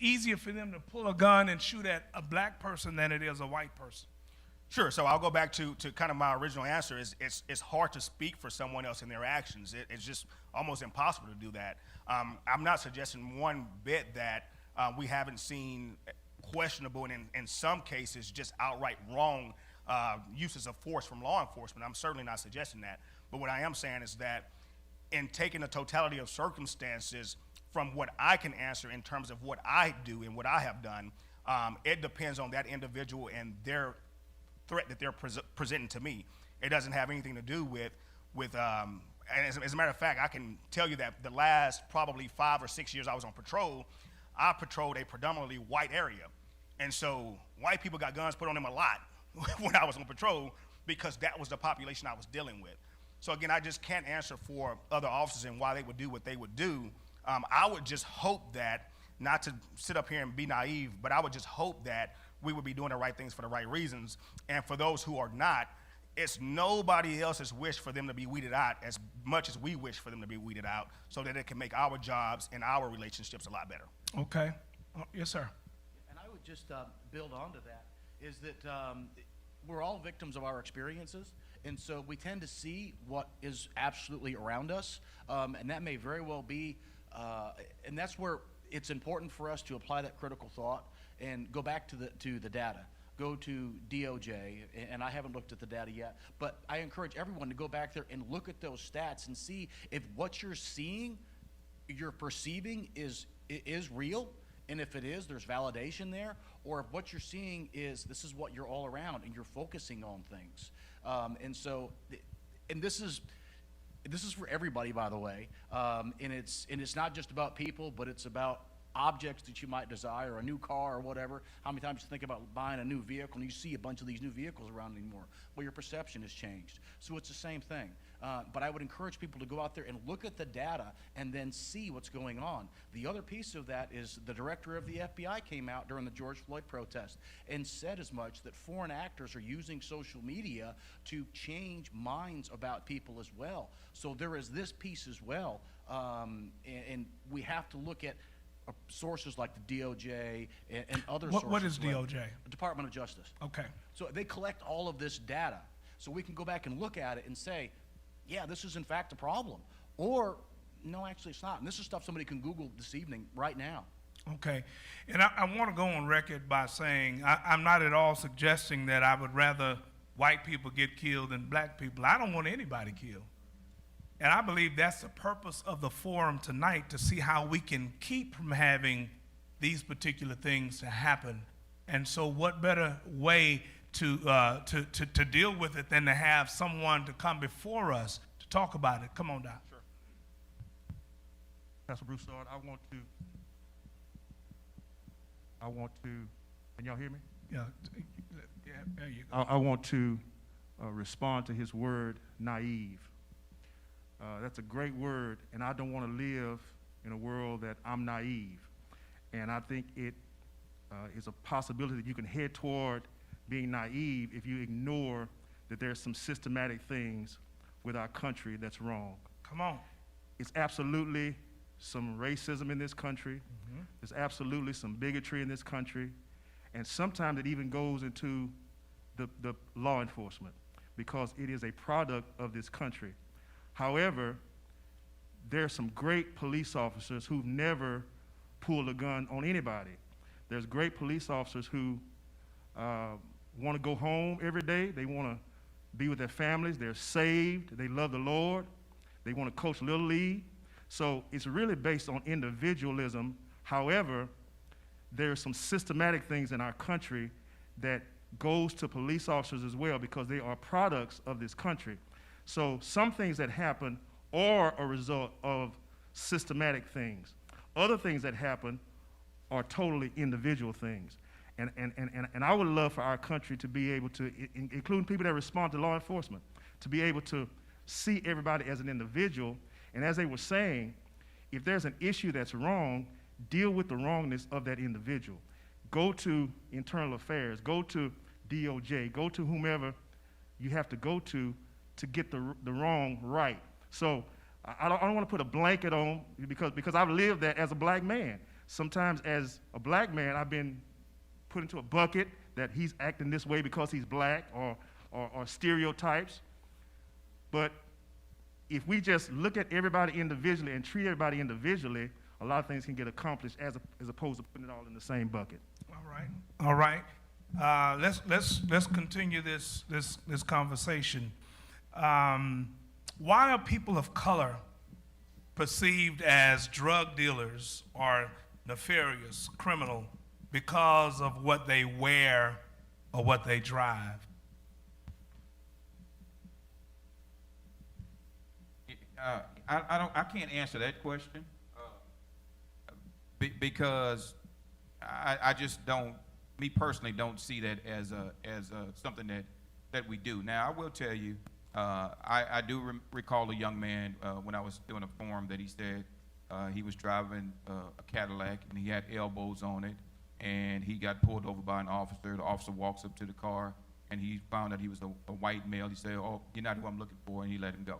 easier for them to pull a gun and shoot at a black person than it is a white person? Sure. So I'll go back to kind of my original answer. It's hard to speak for someone else in their actions. It's just almost impossible to do that. I'm not suggesting one bit that we haven't seen questionable and in some cases just outright wrong uses of force from law enforcement. I'm certainly not suggesting that. But what I am saying is that in taking the totality of circumstances from what I can answer in terms of what I do and what I have done, it depends on that individual and their threat that they're presenting to me. It doesn't have anything to do with and as a matter of fact, I can tell you that the last probably 5 or 6 years I was on patrol, I patrolled a predominantly white area. And so white people got guns put on them a lot when I was on patrol because that was the population I was dealing with. So again, I just can't answer for other officers and why they would do what they would do. I would just hope that, not to sit up here and be naive, but I would just hope that we would be doing the right things for the right reasons. And for those who are not, it's nobody else's wish for them to be weeded out as much as we wish for them to be weeded out so that it can make our jobs and our relationships a lot better. Okay. Yes, sir. And I would just build onto that, is that we're all victims of our experiences, and so we tend to see what is absolutely around us, and that may very well be, and that's where it's important for us to apply that critical thought and go back to the data. Go to DOJ, and I haven't looked at the data yet, but I encourage everyone to go back there and look at those stats and see if what you're seeing, you're perceiving is real, and if it is, there's validation there, or if what you're seeing is this is what you're all around and you're focusing on things. And this is for everybody, by the way, and it's not just about people, but it's about objects that you might desire, a new car or whatever. How many times you think about buying a new vehicle and you see a bunch of these new vehicles around anymore? Well, your perception has changed. So it's the same thing. But I would encourage people to go out there and look at the data and then see what's going on. The other piece of that is the director of the FBI came out during the George Floyd protest and said as much, that foreign actors are using social media to change minds about people as well. So there is this piece as well. And we have to look at sources like the DOJ and other sources. What is DOJ? The Department of Justice. Okay. So they collect all of this data, so we can go back and look at it and say, yeah, this is in fact a problem. Or, no, actually it's not. And this is stuff somebody can Google this evening, right now. Okay. And I want to go on record by saying I'm not at all suggesting that I would rather white people get killed than black people. I don't want anybody killed. And I believe that's the purpose of the forum tonight, to see how we can keep from having these particular things to happen. And so what better way to deal with it than to have someone to come before us to talk about it? Come on down. Sure. Pastor Broussard, I want to, can y'all hear me? Yeah, there you go. I want to respond to his word, naive. That's a great word, and I don't want to live in a world that I'm naive. And I think it is a possibility that you can head toward being naive if you ignore that there's some systematic things with our country that's wrong. Come on. It's absolutely some racism in this country. There's absolutely some bigotry in this country. And sometimes it even goes into the law enforcement because it is a product of this country. However, there are some great police officers who've never pulled a gun on anybody. There's great police officers who want to go home every day. They want to be with their families. They're saved. They love the Lord. They want to coach Little League. So it's really based on individualism. However, there are some systematic things in our country that goes to police officers as well because they are products of this country. So some things that happen are a result of systematic things. Other things that happen are totally individual things. And I would love for our country to be able to, including people that respond to law enforcement, to be able to see everybody as an individual. And as they were saying, if there's an issue that's wrong, deal with the wrongness of that individual. Go to Internal Affairs, go to DOJ, go to whomever you have to go to get the wrong right. So I don't want to put a blanket on because I've lived that as a black man. Sometimes as a black man, I've been put into a bucket that he's acting this way because he's black or stereotypes. But if we just look at everybody individually and treat everybody individually, a lot of things can get accomplished as opposed to putting it all in the same bucket. All right. Let's continue this conversation. Why are people of color perceived as drug dealers or nefarious, criminal, because of what they wear or what they drive? I can't answer that question because I just don't, me personally, don't see that as something that we do. Now, I will tell you, I do recall a young man when I was doing a forum that he said he was driving a Cadillac and he had elbows on it, and he got pulled over by an officer. The officer walks up to the car, and he found that he was a white male. He said, "Oh, you're not who I'm looking for," and he let him go.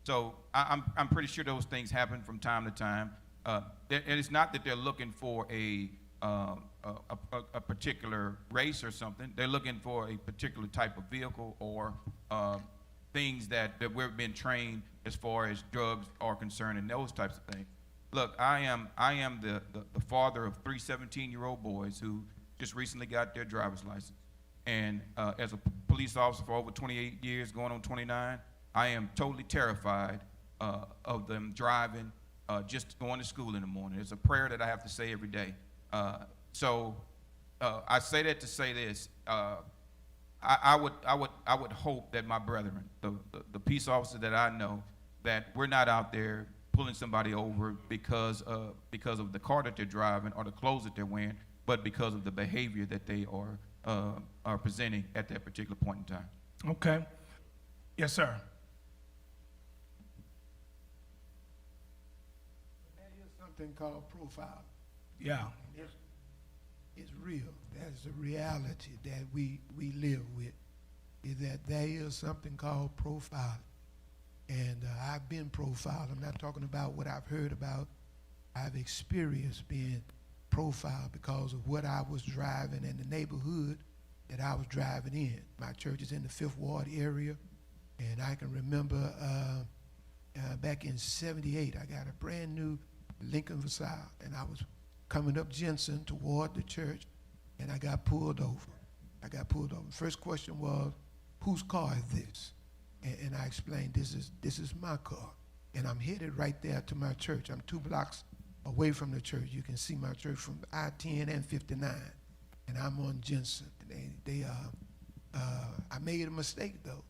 So I'm pretty sure those things happen from time to time. And it's not that they're looking for a particular race or something. They're looking for a particular type of vehicle or things that we've been trained as far as drugs are concerned and those types of things. Look, I am the father of 3 17-year-old boys who just recently got their driver's license. And as a police officer for over 28 years, going on 29, I am totally terrified of them driving, just going to school in the morning. It's a prayer that I have to say every day. So I say that to say this. I would hope that my brethren, the peace officers that I know, that we're not out there pulling somebody over because of the car that they're driving or the clothes that they're wearing, but because of the behavior that they are presenting at that particular point in time. Okay. Yes, sir. There is something called profile. Yeah. It's real. That's a reality that we live with, is that there is something called profiling. And I've been profiled. I'm not talking about what I've heard about. I've experienced being profiled because of what I was driving in the neighborhood that I was driving in. My church is in the 5th Ward area, and I can remember back in '78, I got a brand new Lincoln Versailles, and I was coming up Jensen toward the church, and I got pulled over. First question was, whose car is this? And I explained, this is my car. And I'm headed right there to my church. I'm 2 blocks away from the church. You can see my church from I-10 and 59. And I'm on Jensen. I made a mistake, though.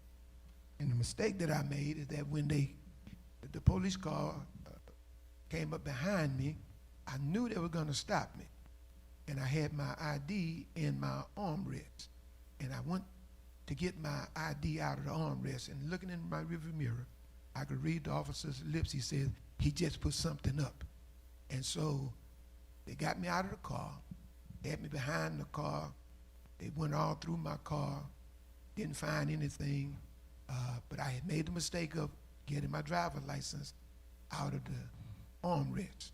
And the mistake that I made is that when the police car came up behind me, I knew they were going to stop me. And I had my ID in my armrest. And I went to get my ID out of the armrest, and looking in my rearview mirror, I could read the officer's lips. He said, he just put something up. And so they got me out of the car, had me behind the car. They went all through my car, didn't find anything, but I had made the mistake of getting my driver's license out of the armrest.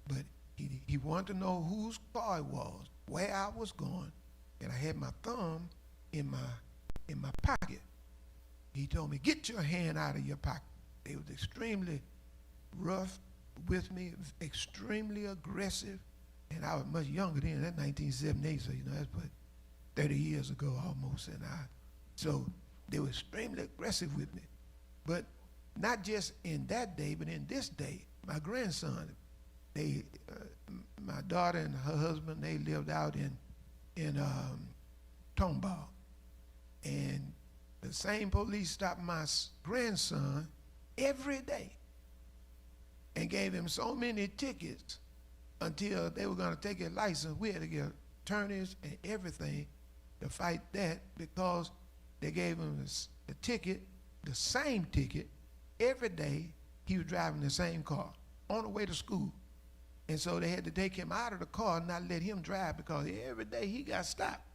But he wanted to know whose car it was, where I was going, and I had my thumb in my pocket. He told me, get your hand out of your pocket. They was extremely rough with me, extremely aggressive, and I was much younger then. That's 1978, so that's but 30 years ago almost, so they were extremely aggressive with me. But not just in that day, but in this day, my grandson, my daughter and her husband, they lived out in Tomball, and the same police stopped my grandson every day and gave him so many tickets until they were going to take his license. We had to get attorneys and everything to fight that because they gave him the ticket, the same ticket, every day. He was driving the same car on the way to school. And so they had to take him out of the car and not let him drive because every day he got stopped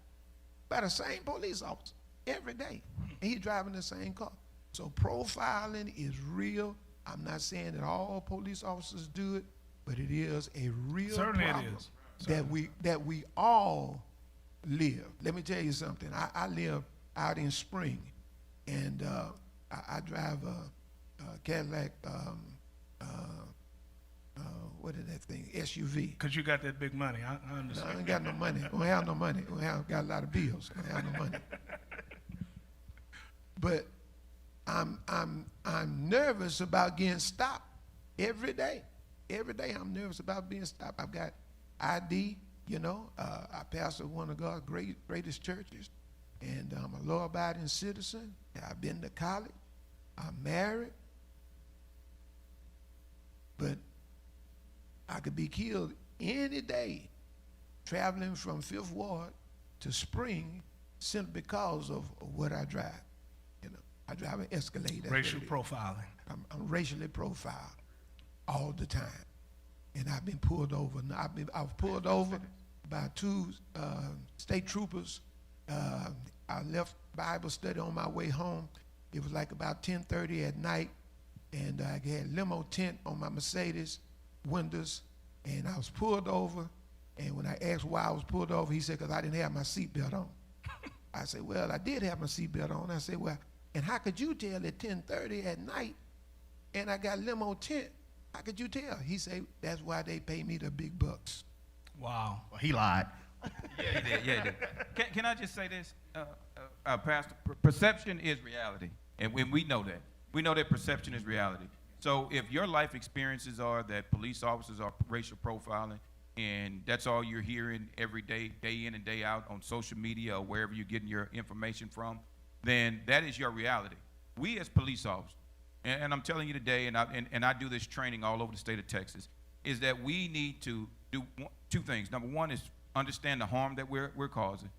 by the same police officer, every day. And he's driving the same car. So profiling is real. I'm not saying that all police officers do it, but it is a real Certainly problem it is. that we all live. Let me tell you something. I live out in Spring, and I drive a Cadillac, what is that thing, SUV. Because you got that big money. I No, understand. I ain't got no money. I don't have no money. I have got a lot of bills. I don't have no money. But I'm nervous about getting stopped every day. Every day I'm nervous about being stopped. I've got ID, I pastor one of God's greatest churches, and I'm a law-abiding citizen. I've been to college. I'm married. But I could be killed any day traveling from Fifth Ward to Spring simply because of what I drive. I drive an Escalade. Racial profiling. I'm racially profiled all the time. And I've been pulled over. I was pulled over by two state troopers. I left Bible study on my way home. It was like about 10:30 at night, and I had limo tent on my Mercedes windows, and I was pulled over. And when I asked why I was pulled over, he said, because I didn't have my seatbelt on. I said, well, I did have my seatbelt on. I said, well, and how could you tell at 10:30 at night and I got limo tent? How could you tell? He said, that's why they pay me the big bucks. Wow. Well, he lied. Yeah, he did. Can I just say this, Pastor? Perception is reality, and we know that. We know that perception is reality. So if your life experiences are that police officers are racial profiling, and that's all you're hearing every day, day in and day out on social media or wherever you're getting your information from, then that is your reality. We as police officers, and I'm telling you today, and I do this training all over the state of Texas, is that we need to do two things. Number one is understand the harm that we're causing,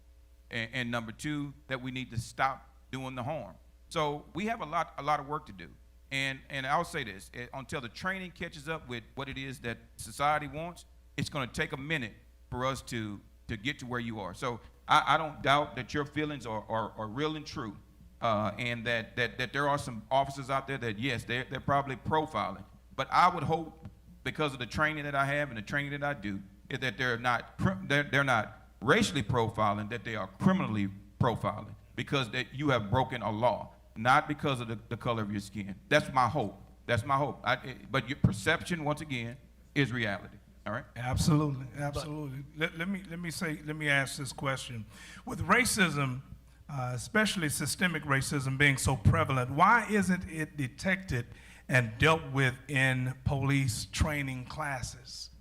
and number two, that we need to stop doing the harm. So we have a lot of work to do, and I'll say this, until the training catches up with what it is that society wants, it's going to take a minute for us to get to where you are. So I don't doubt that your feelings are real and true, and that there are some officers out there that, yes, they're probably profiling. But I would hope, because of the training that I have and the training that I do, is that they're not racially profiling, that they are criminally profiling, because that you have broken a law, not because of the color of your skin. That's my hope. That's my hope. But your perception, once again, is reality. All right. Absolutely, absolutely. Let me ask this question: with racism, especially systemic racism, being so prevalent, why isn't it detected and dealt with in police training classes?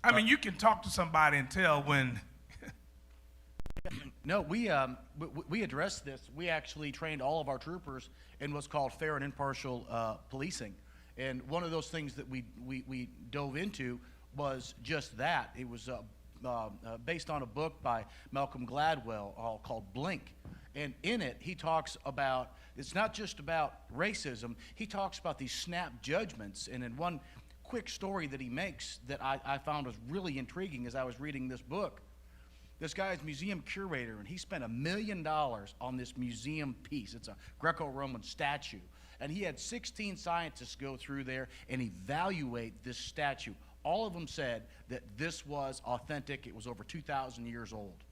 I mean, you can talk to somebody and tell when. No, we addressed this. We actually trained all of our troopers in what's called fair and impartial policing. And one of those things that we dove into was just that. It was based on a book by Malcolm Gladwell called Blink. And in it, he talks about, it's not just about racism, he talks about these snap judgments. And in one quick story that he makes that I found was really intriguing as I was reading this book, this guy is museum curator, and he spent $1 million on this museum piece. It's a Greco-Roman statue. And he had 16 scientists go through there and evaluate this statue. All of them said that this was authentic. It was over 2,000 years old.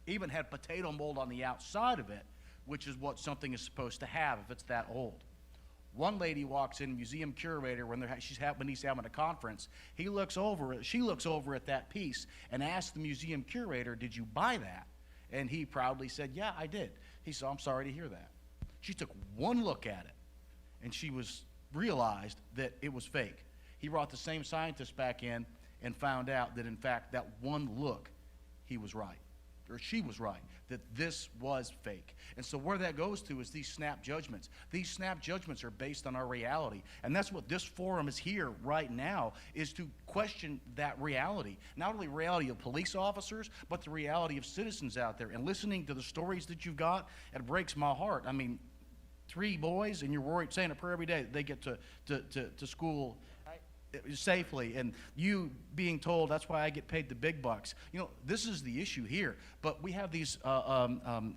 Even had potato mold on the outside of it, which is what something is supposed to have if it's that old. One lady walks in, museum curator, when he's having a conference. She looks over at that piece and asks the museum curator, "Did you buy that?" And he proudly said, "Yeah, I did." He said, "I'm sorry to hear that." She took one look at it, and she realized that it was fake. He brought the same scientist back in and found out that, in fact, that one look, he was right, or she was right, that this was fake. And so where that goes to is these snap judgments. These snap judgments are based on our reality. And that's what this forum is here right now, is to question that reality. Not only reality of police officers, but the reality of citizens out there. And listening to the stories that you've got, it breaks my heart. I mean, 3 boys, and you're worried, saying a prayer every day that they get to school safely, and you being told that's why I get paid the big bucks. You know, this is the issue here. But we have these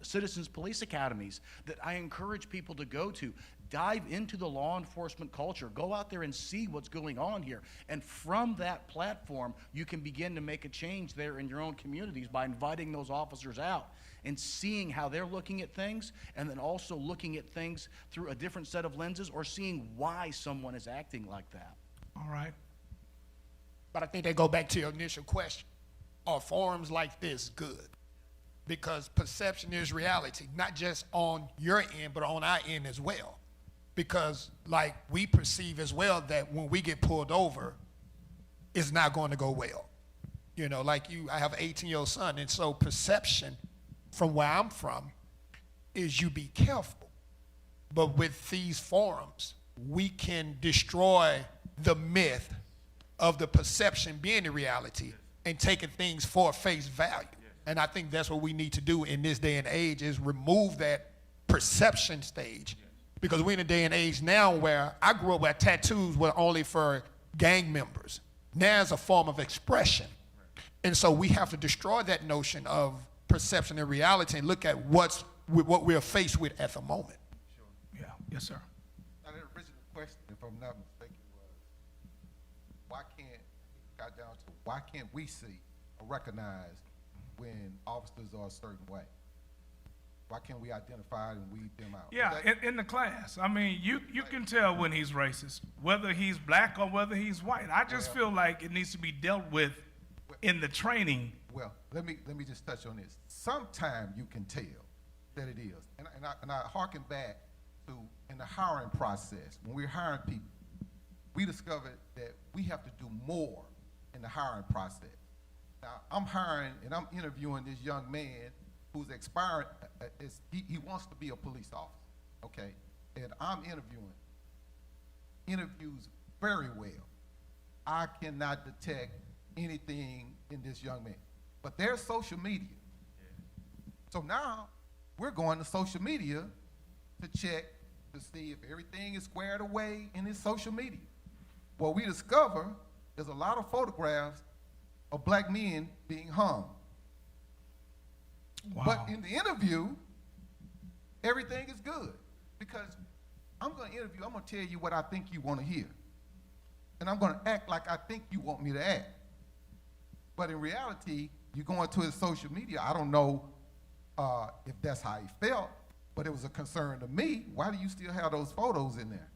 citizens police academies that I encourage people to go to. Dive into the law enforcement culture. Go out there and see what's going on here. And from that platform, you can begin to make a change there in your own communities by inviting those officers out and seeing how they're looking at things, and then also looking at things through a different set of lenses, or seeing why someone is acting like that. All right. But I think they go back to your initial question. Are forums like this good? Because perception is reality, not just on your end, but on our end as well. Because like we perceive as well that when we get pulled over, it's not going to go well. You know, like you, I have an 18-year-old son, and so perception from where I'm from is you be careful. But with these forums, we can destroy the myth of the perception being the reality and taking things for face value. And I think that's what we need to do in this day and age, is remove that perception stage. Because we're in a day and age now where I grew up where tattoos were only for gang members. Now it's a form of expression. And so we have to destroy that notion of perception and reality and look at what we're faced with at the moment. Yeah. Yes, sir. Now, the original question, if I'm not mistaken, was why can't we see or recognize when officers are a certain way? Why can't we identify and weed them out? Yeah, in the class. I mean, you can tell when he's racist, whether he's black or whether he's white. I just feel like it needs to be dealt with in the training. Well, let me just touch on this. Sometimes you can tell that it is. And I harken back to in the hiring process, when we're hiring people, we discovered that we have to do more in the hiring process. Now, I'm hiring and I'm interviewing this young man who's expiring, he wants to be a police officer, okay? And I'm interviews very well. I cannot detect anything in this young man. But there's social media. So now we're going to social media to check to see if everything is squared away in his social media. What we discover is a lot of photographs of black men being hung. Wow. But in the interview, everything is good. Because I'm going to interview, I'm going to tell you what I think you want to hear. And I'm going to act like I think you want me to act. But in reality, you go into his social media, I don't know if that's how he felt, but it was a concern to me. Why do you still have those photos in there?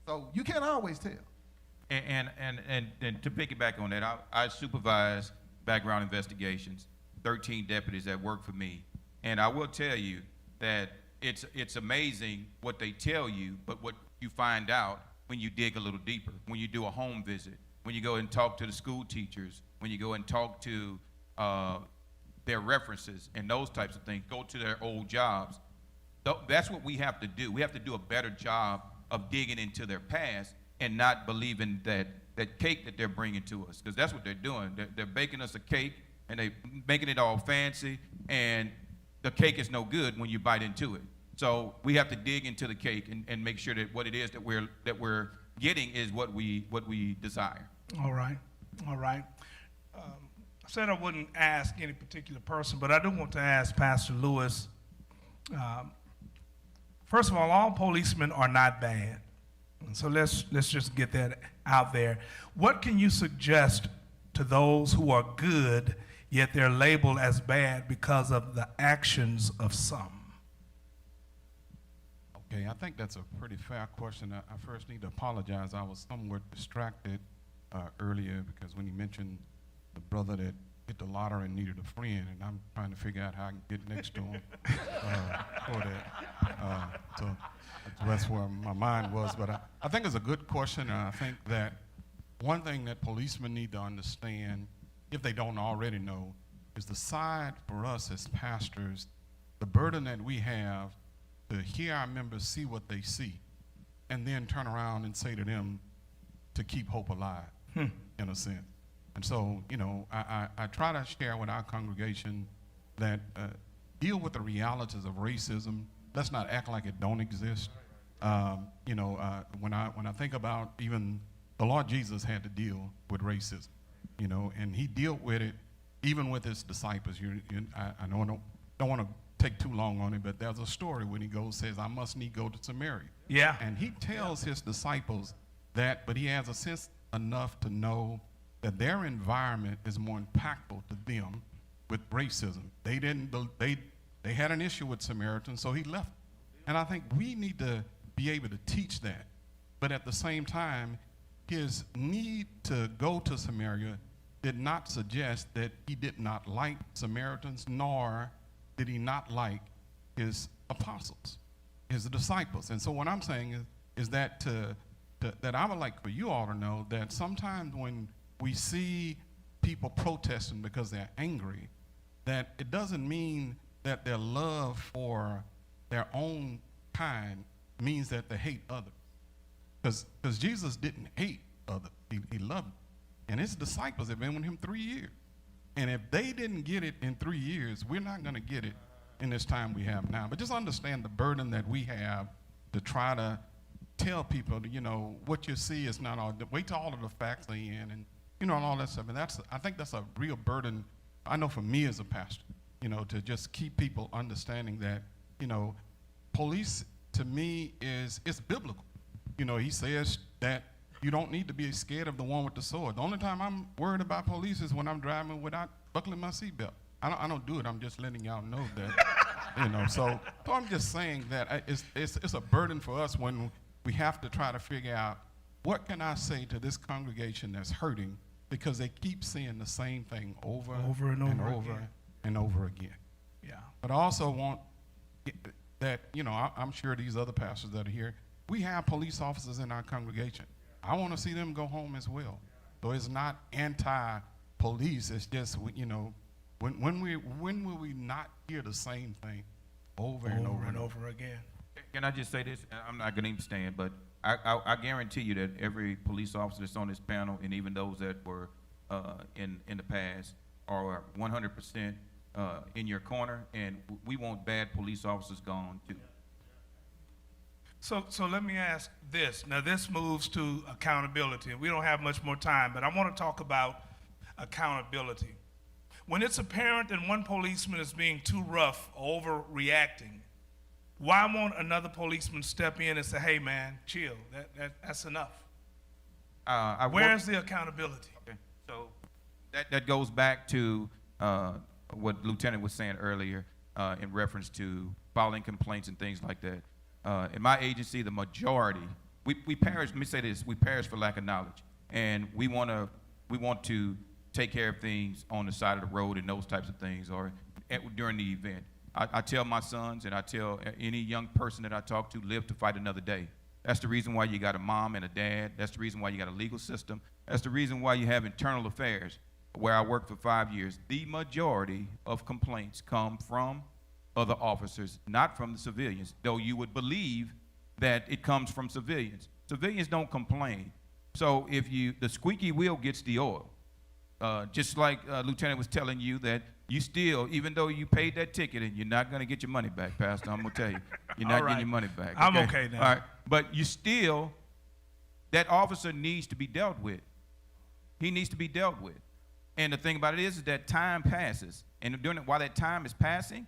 So you can't always tell. And to piggyback on that, I supervise background investigations, 13 deputies that work for me. And I will tell you that it's amazing what they tell you, but what you find out when you dig a little deeper, when you do a home visit, when you go and talk to the school teachers, when you go and talk to their references and those types of things, go to their old jobs. That's what we have to do. We have to do a better job of digging into their past and not believing that cake that they're bringing to us, because that's what they're doing. They're baking us a cake, and they're making it all fancy, and the cake is no good when you bite into it. So we have to dig into the cake and make sure that what it is that we're getting is what we desire. All right, all right. I said I wouldn't ask any particular person, but I do want to ask Pastor Lewis. First of all policemen are not bad. And so let's just get that out there. What can you suggest to those who are good, yet they're labeled as bad because of the actions of some? Okay, I think that's a pretty fair question. I first need to apologize. I was somewhat distracted earlier because when you mentioned the brother that hit the lottery and needed a friend, and I'm trying to figure out how I can get next to him for that. So that's where my mind was. But I think it's a good question, and I think that one thing that policemen need to understand, if they don't already know, is the side for us as pastors, the burden that we have to hear our members see what they see, and then turn around and say to them to keep hope alive, in a sense. And so, you know, I try to share with our congregation that deal with the realities of racism. Let's not act like it don't exist. You know, when I think about even the Lord Jesus had to deal with racism, you know, and he dealt with it even with his disciples. I don't want to take too long on it, but there's a story when he says, I must need go to Samaria. Yeah. And he tells his disciples that, but he has a sense enough to know that their environment is more impactful to them with racism. They had an issue with Samaritans, so he left. And I think we need to be able to teach that. But at the same time, his need to go to Samaria did not suggest that he did not like Samaritans, nor did he not like his apostles, his disciples. And so what I'm saying is that that I would like for you all to know that sometimes when we see people protesting because they're angry, that it doesn't mean that their love for their own kind means that they hate others. Because Jesus didn't hate others, he loved them. And his disciples have been with him 3 years. And if they didn't get it in 3 years, we're not going to get it in this time we have now. But just understand the burden that we have to try to tell people, you know, what you see is not all. Wait till all of the facts are in, and you know, and all that stuff. And I think that's a real burden. I know for me as a pastor, you know, to just keep people understanding that, you know, police to me it's biblical. You know, he says that you don't need to be scared of the one with the sword. The only time I'm worried about police is when I'm driving without buckling my seatbelt. I don't do it. I'm just letting y'all know that, you know. So I'm just saying that it's a burden for us when we have to try to figure out what can I say to this congregation that's hurting because they keep seeing the same thing over and over again. Yeah. But I also want that, you know, I'm sure these other pastors that are here, we have police officers in our congregation. I want to see them go home as well. So it's not anti-police. It's just, you know, when will we not hear the same thing over and over again? Can I just say this? I'm not going to even stand, but I guarantee you that every police officer that's on this panel, and even those that were in the past, are 100% in your corner, and we want bad police officers gone too. So let me ask this. Now this moves to accountability, and we don't have much more time, but I want to talk about accountability. When it's apparent that one policeman is being too rough or overreacting, why won't another policeman step in and say, hey man, chill, that's enough? Where's the accountability? Okay. So that goes back to what Lieutenant was saying earlier in reference to filing complaints and things like that. In my agency, the majority, we perish, let me say this, we perish for lack of knowledge. And we want to take care of things on the side of the road and those types of things, or during the event. I tell my sons and I tell any young person that I talk to, live to fight another day. That's the reason why you got a mom and a dad. That's the reason why you got a legal system. That's the reason why you have internal affairs, where I worked for 5 years. The majority of complaints come from other officers, not from the civilians, though you would believe that it comes from civilians. Civilians don't complain. So if the squeaky wheel gets the oil. Just like Lieutenant was telling you that you still, even though you paid that ticket, and you're not going to get your money back, Pastor, I'm going to tell you. You're not getting your money back. I'm okay now. All right. But you still, that officer needs to be dealt with. He needs to be dealt with. And the thing about it is that time passes. And while that time is passing,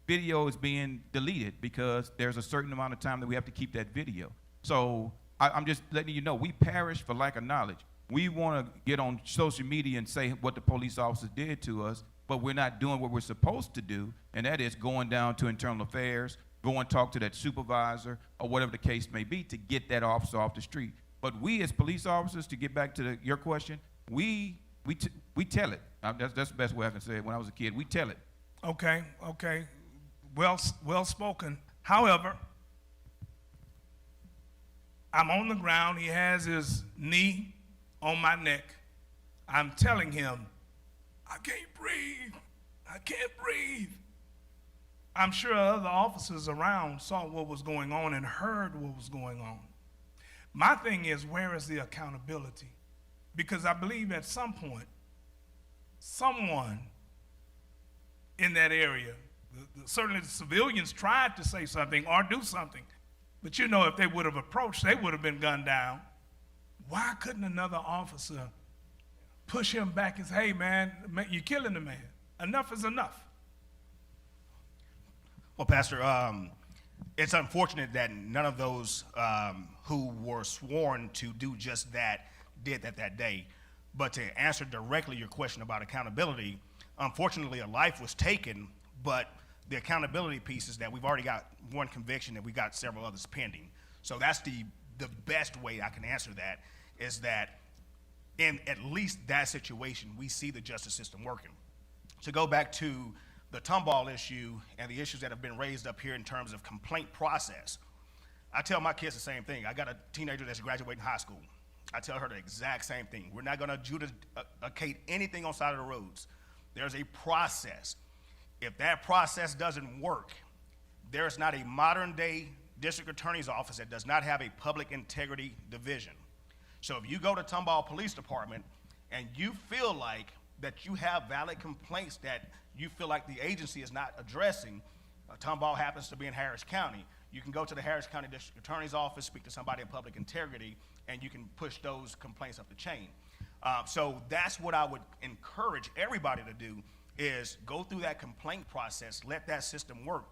video is being deleted because there's a certain amount of time that we have to keep that video. So I'm just letting you know, we perish for lack of knowledge. We want to get on social media and say what the police officers did to us, but we're not doing what we're supposed to do, and that is going down to internal affairs, go and talk to that supervisor or whatever the case may be to get that officer off the street. But we as police officers, to get back to your question, we tell it. That's the best way I can say it. When I was a kid, we tell it. Okay. Well spoken. However, I'm on the ground. He has his knee on my neck. I'm telling him, I can't breathe. I can't breathe. I'm sure other officers around saw what was going on and heard what was going on. My thing is, where is the accountability? Because I believe at some point, someone in that area, certainly the civilians tried to say something or do something, but you know, if they would have approached, they would have been gunned down. Why couldn't another officer push him back and say, hey man, you're killing the man. Enough is enough. Well, Pastor, it's unfortunate that none of those who were sworn to do just that did that day. But to answer directly your question about accountability, unfortunately, a life was taken, but the accountability piece is that we've already got one conviction and we got several others pending. So that's the best way I can answer that, is that in at least that situation, we see the justice system working. To go back to the Tomball issue and the issues that have been raised up here in terms of complaint process, I tell my kids the same thing. I got a teenager that's graduating high school. I tell her the exact same thing. We're not going to adjudicate anything on side of the roads. There's a process. If that process doesn't work, there's not a modern day district attorney's office that does not have a public integrity division. So if you go to Tomball Police Department and you feel like that you have valid complaints that you feel like the agency is not addressing, Tomball happens to be in Harris County, you can go to the Harris County District Attorney's Office, speak to somebody in public integrity, and you can push those complaints up the chain. So that's what I would encourage everybody to do, is go through that complaint process, let that system work.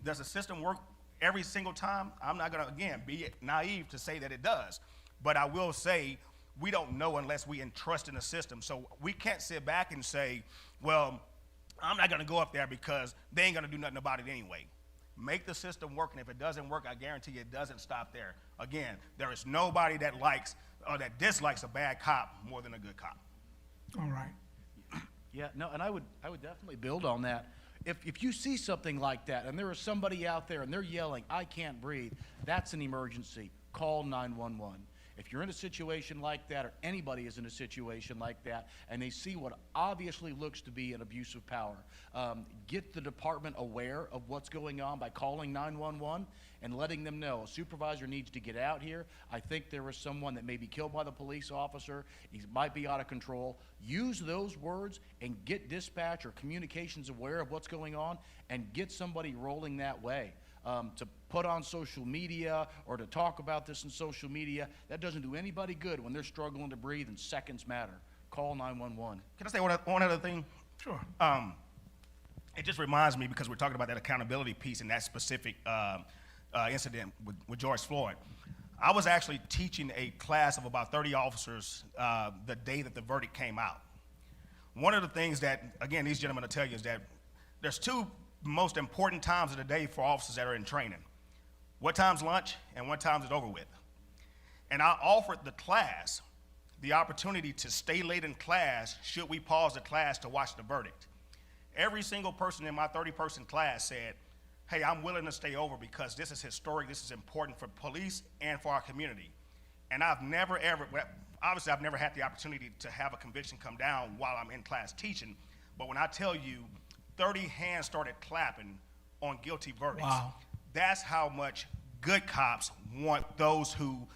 Does the system work every single time? I'm not gonna, again, be naive to say that it does, but I will say we don't know unless we entrust in the system. So we can't sit back and say, well, I'm not gonna go up there because they ain't gonna do nothing about it anyway. Make the system work, and if it doesn't work, I guarantee you it doesn't stop there. Again, there is nobody that likes or that dislikes a bad cop more than a good cop. All right. Yeah, no, and I would definitely build on that. If you see something like that and there is somebody out there and they're yelling, I can't breathe, that's an emergency. Call 911. If you're in a situation like that, or anybody is in a situation like that, and they see what obviously looks to be an abuse of power, get the department aware of what's going on by calling 911 and letting them know a supervisor needs to get out here. I think there was someone that may be killed by the police officer. He might be out of control. Use those words and get dispatch or communications aware of what's going on and get somebody rolling that way. To put on social media or to talk about this in social media, that doesn't do anybody good when they're struggling to breathe and seconds matter. Call 911. Can I say one other thing? Sure. It just reminds me, because we're talking about that accountability piece and that specific incident with George Floyd. I was actually teaching a class of about 30 officers the day that the verdict came out. One of the things that, again, these gentlemen will tell you is that there's two most important times of the day for officers that are in training. What time's lunch and what time's it over with? And I offered the class the opportunity to stay late in class should we pause the class to watch the verdict. Every single person in my 30-person class said, hey, I'm willing to stay over because this is historic, this is important for police and for our community. And I've never ever, obviously I've never had the opportunity to have a conviction come down while I'm in class teaching, but when I tell you 30 hands started clapping on guilty verdicts, wow. That's how much good cops want those who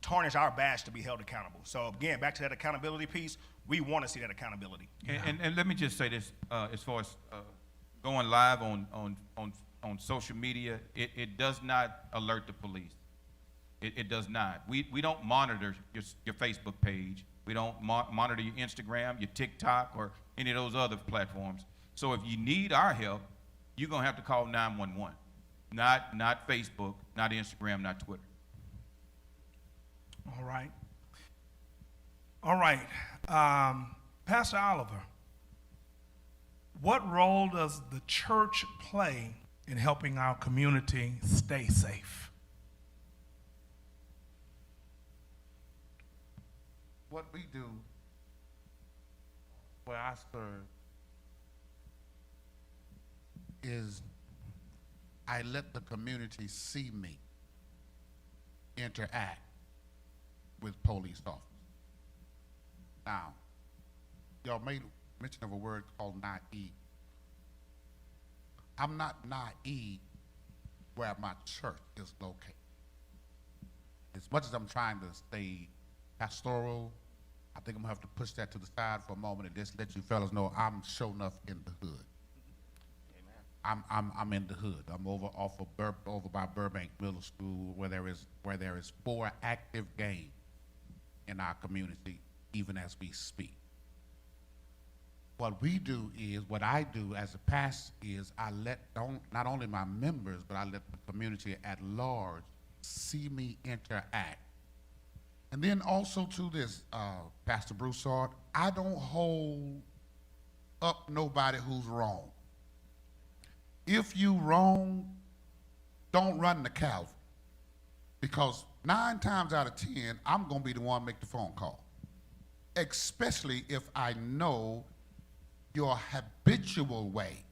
tarnish our badge to be held accountable. So again, back to that accountability piece, we want to see that accountability. And let me just say this, as far as going live on social media, it does not alert the police. It does not. We don't monitor your Facebook page. We don't monitor your Instagram, your TikTok, or any of those other platforms. So if you need our help, you're going to have to call 911. Not Facebook, not Instagram, not Twitter. All right. All right. Pastor Oliver, what role does the church play in helping our community stay safe? What we do where I serve is I let the community see me interact with police officers. Now, y'all made mention of a word called naive. I'm not naive where my church is located. As much as I'm trying to stay pastoral, I think I'm gonna have to push that to the side for a moment and just let you fellas know I'm sure enough in the hood. I'm in the hood. I'm over by Burbank Middle School where there is 4 active gangs in our community, even as we speak. What I do as a pastor is I let not only my members, but I let the community at large see me interact. And then also to this, Pastor Broussard, I don't hold up nobody who's wrong. If you wrong, don't run the Calvary. Because 9 times out of 10, I'm gonna be the one to make the phone call. Especially if I know your habitual way.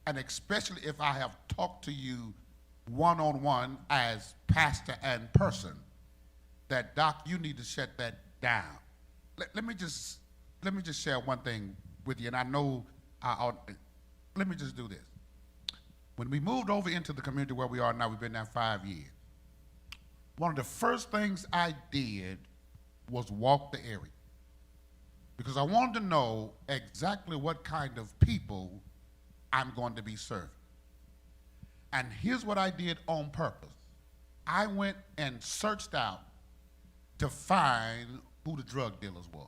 And especially if I have talked to you one-on-one as pastor and person, that Doc, you need to shut that down. Let me just share one thing with you, and I know, let me just do this. When we moved over into the community where we are now, we've been there 5 years. One of the first things I did was walk the area because I wanted to know exactly what kind of people I'm going to be serving. And here's what I did on purpose. I went and searched out to find who the drug dealers were.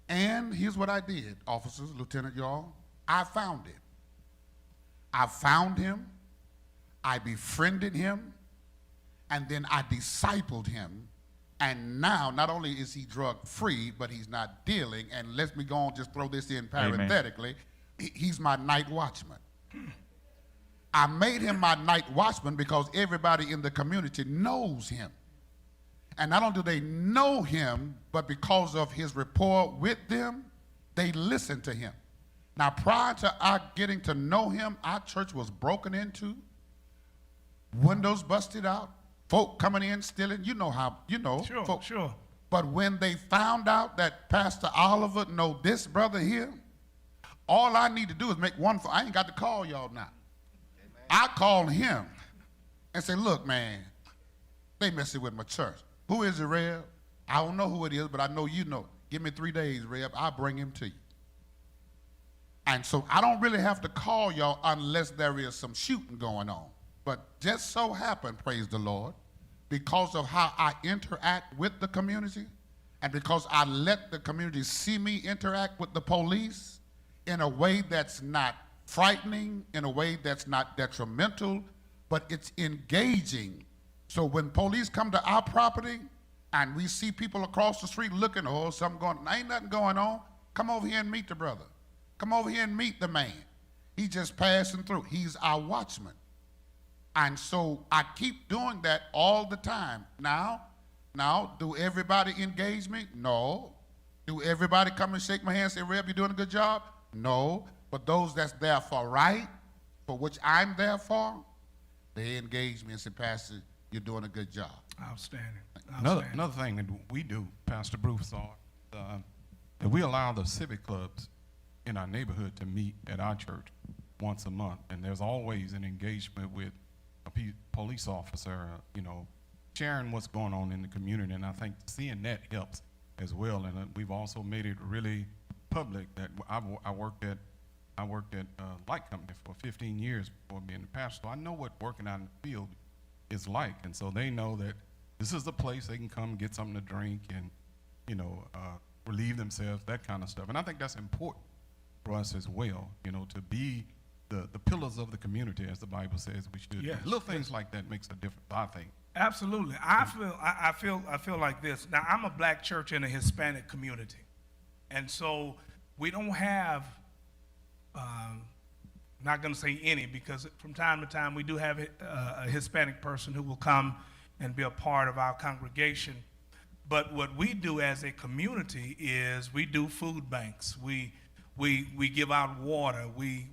And here's what I did, officers, lieutenant, y'all. I found it. I found him, I befriended him, and then I discipled him. And now, not only is he drug-free, but he's not dealing. And let me go on, just throw this in parenthetically. He's my night watchman. I made him my night watchman because everybody in the community knows him. And not only do they know him, but because of his rapport with them, they listen to him. Now, prior to our getting to know him, our church was broken into, windows busted out, folk coming in stealing. You know how, Sure, folk. sure. But when they found out that Pastor Oliver know this brother here, all I need to do is make one phone. I ain't got to call y'all now. Amen. I call him and say, look, man, they messing with my church. Who is it, Reb? I don't know who it is, but I know you know. Give me 3 days, Reb. I'll bring him to you. And so I don't really have to call y'all unless there is some shooting going on. But just so happened, praise the Lord, because of how I interact with the community and because I let the community see me interact with the police in a way that's not frightening, in a way that's not detrimental, but it's engaging. So when police come to our property and we see people across the street looking, oh, something going on, ain't nothing going on, come over here and meet the brother. Come over here and meet the man. He's just passing through. He's our watchman. And so I keep doing that all the time. Now, do everybody engage me? No. Do everybody come and shake my hand and say, Reb, you're doing a good job? No. But those that's there for right, for which I'm there for, they engage me and say, Pastor, you're doing a good job. Outstanding. Another thing that we do, Pastor Broussard, that we allow the civic clubs in our neighborhood to meet at our church once a month, and there's always an engagement with police officer, sharing what's going on in the community, and I think seeing that helps as well. And we've also made it really public that I worked at light company for 15 years before being a pastor, so I know what working out in the field is like, and so they know that this is the place they can come get something to drink and relieve themselves, that kind of stuff. And I think that's important for us as well, to be the pillars of the community, as the Bible says we should. Yes. Little things like that makes a difference, I think. Absolutely. I feel like this. Now, I'm a black church in a Hispanic community. And so we don't have, not going to say any, because from time to time we do have a Hispanic person who will come and be a part of our congregation. But what we do as a community is we do food banks. We give out water. We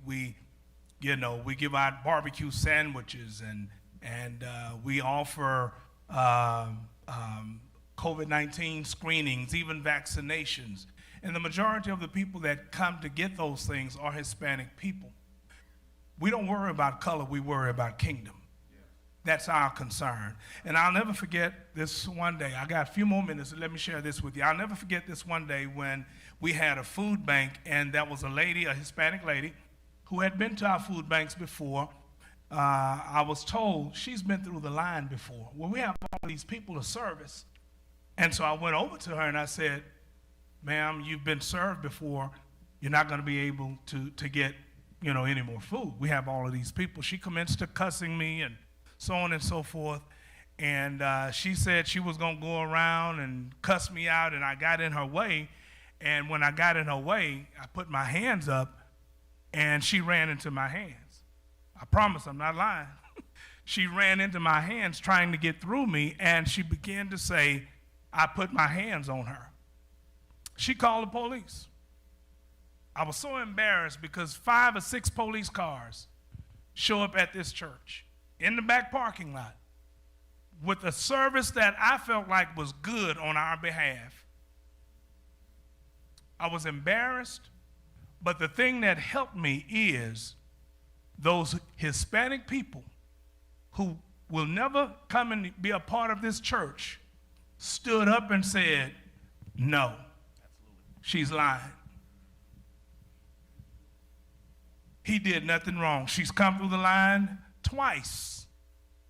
give out barbecue sandwiches, and we offer COVID-19 screenings, even vaccinations. And the majority of the people that come to get those things are Hispanic people. We don't worry about color, we worry about kingdom. That's our concern. And I'll never forget this one day. I got a few more minutes, so let me share this with you. I'll never forget this one day when we had a food bank, and there was a lady, a Hispanic lady, who had been to our food banks before. I was told she's been through the line before. Well, we have all these people to service. And so I went over to her and I said, ma'am, you've been served before. You're not going to be able to get, any more food. We have all of these people. She commenced to cussing me and so on and so forth. And she said she was going to go around and cuss me out, and I got in her way. And when I got in her way, I put my hands up, and she ran into my hands. I promise I'm not lying. She ran into my hands trying to get through me, and she began to say, I put my hands on her. She called the police. I was so embarrassed because 5 or 6 police cars show up at this church in the back parking lot with a service that I felt like was good on our behalf. I was embarrassed, but the thing that helped me is those Hispanic people who will never come and be a part of this church stood up and said, no, she's lying. He did nothing wrong. She's come through the line twice,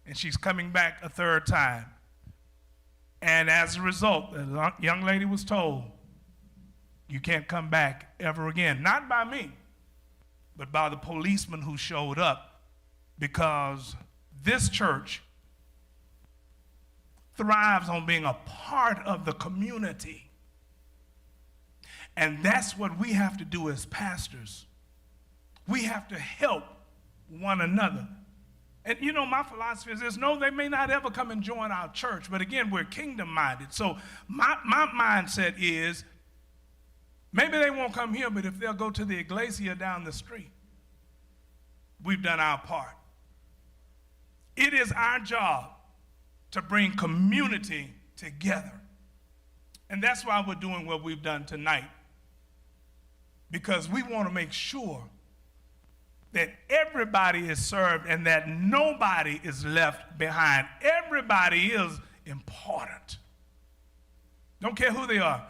and she's coming back a third time. And as a result, the young lady was told, you can't come back ever again. Not by me, but by the policeman who showed up, because this church thrives on being a part of the community. And that's what we have to do as pastors. We have to help one another. And my philosophy is this: no, they may not ever come and join our church, but again, we're kingdom-minded. So my mindset is, maybe they won't come here, but if they'll go to the iglesia down the street, we've done our part. It is our job to bring community together. And that's why we're doing what we've done tonight, because we want to make sure that everybody is served and that nobody is left behind. Everybody is important. Don't care who they are.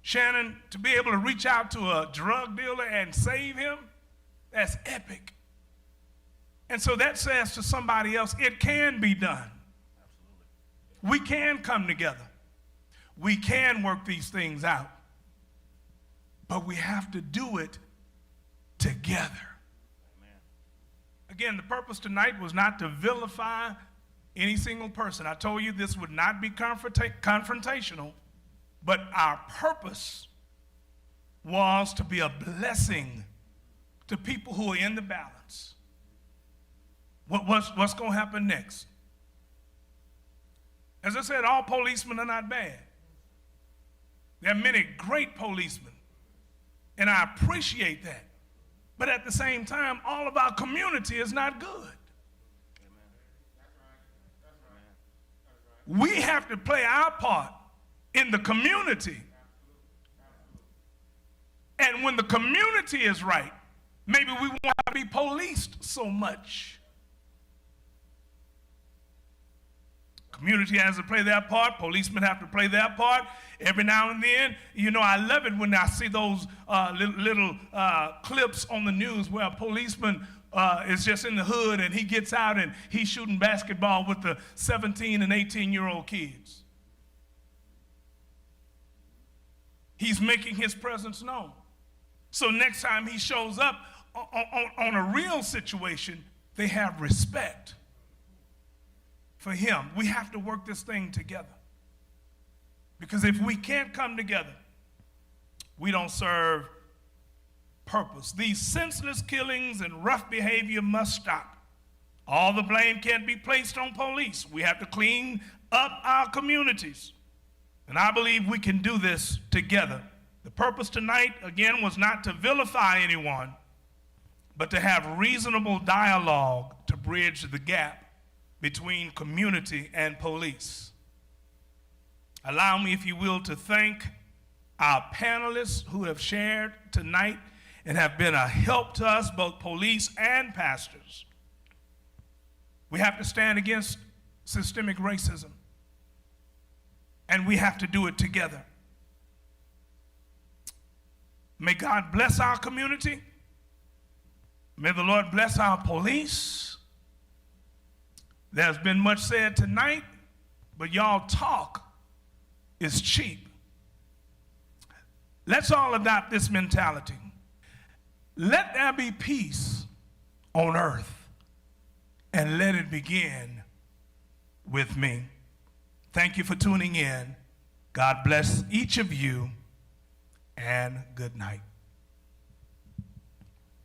Shannon, to be able to reach out to a drug dealer and save him, that's epic. And so that says to somebody else, it can be done. Absolutely. We can come together. We can work these things out. But we have to do it together. Amen. Again, the purpose tonight was not to vilify any single person. I told you this would not be confrontational, but our purpose was to be a blessing to people who are in the balance. What's going to happen next? As I said, all policemen are not bad. There are many great policemen, and I appreciate that. But at the same time, all of our community is not good. We have to play our part in the community. And when the community is right, maybe we won't have to be policed so much. community has to play their part. Policemen have to play their part. Every now and then, you know, I love it when I see those little clips on the news where a policeman is just in the hood and he gets out and he's shooting basketball with the 17 and 18-year-old kids. He's making his presence known. So next time he shows up on a real situation, they have respect for him. We have to work this thing together. Because if we can't come together, we don't serve purpose. These senseless killings and rough behavior must stop. All the blame can't be placed on police. We have to clean up our communities. And I believe we can do this together. The purpose tonight, again, was not to vilify anyone, but to have reasonable dialogue to bridge the gap between community and police. Allow me, if you will, to thank our panelists who have shared tonight and have been a help to us, both police and pastors. We have to stand against systemic racism, and we have to do it together. May God bless our community. May the Lord bless our police. There's been much said tonight, but y'all talk is cheap. Let's all adopt this mentality. Let there be peace on earth, and let it begin with me. Thank you for tuning in. God bless each of you, and good night.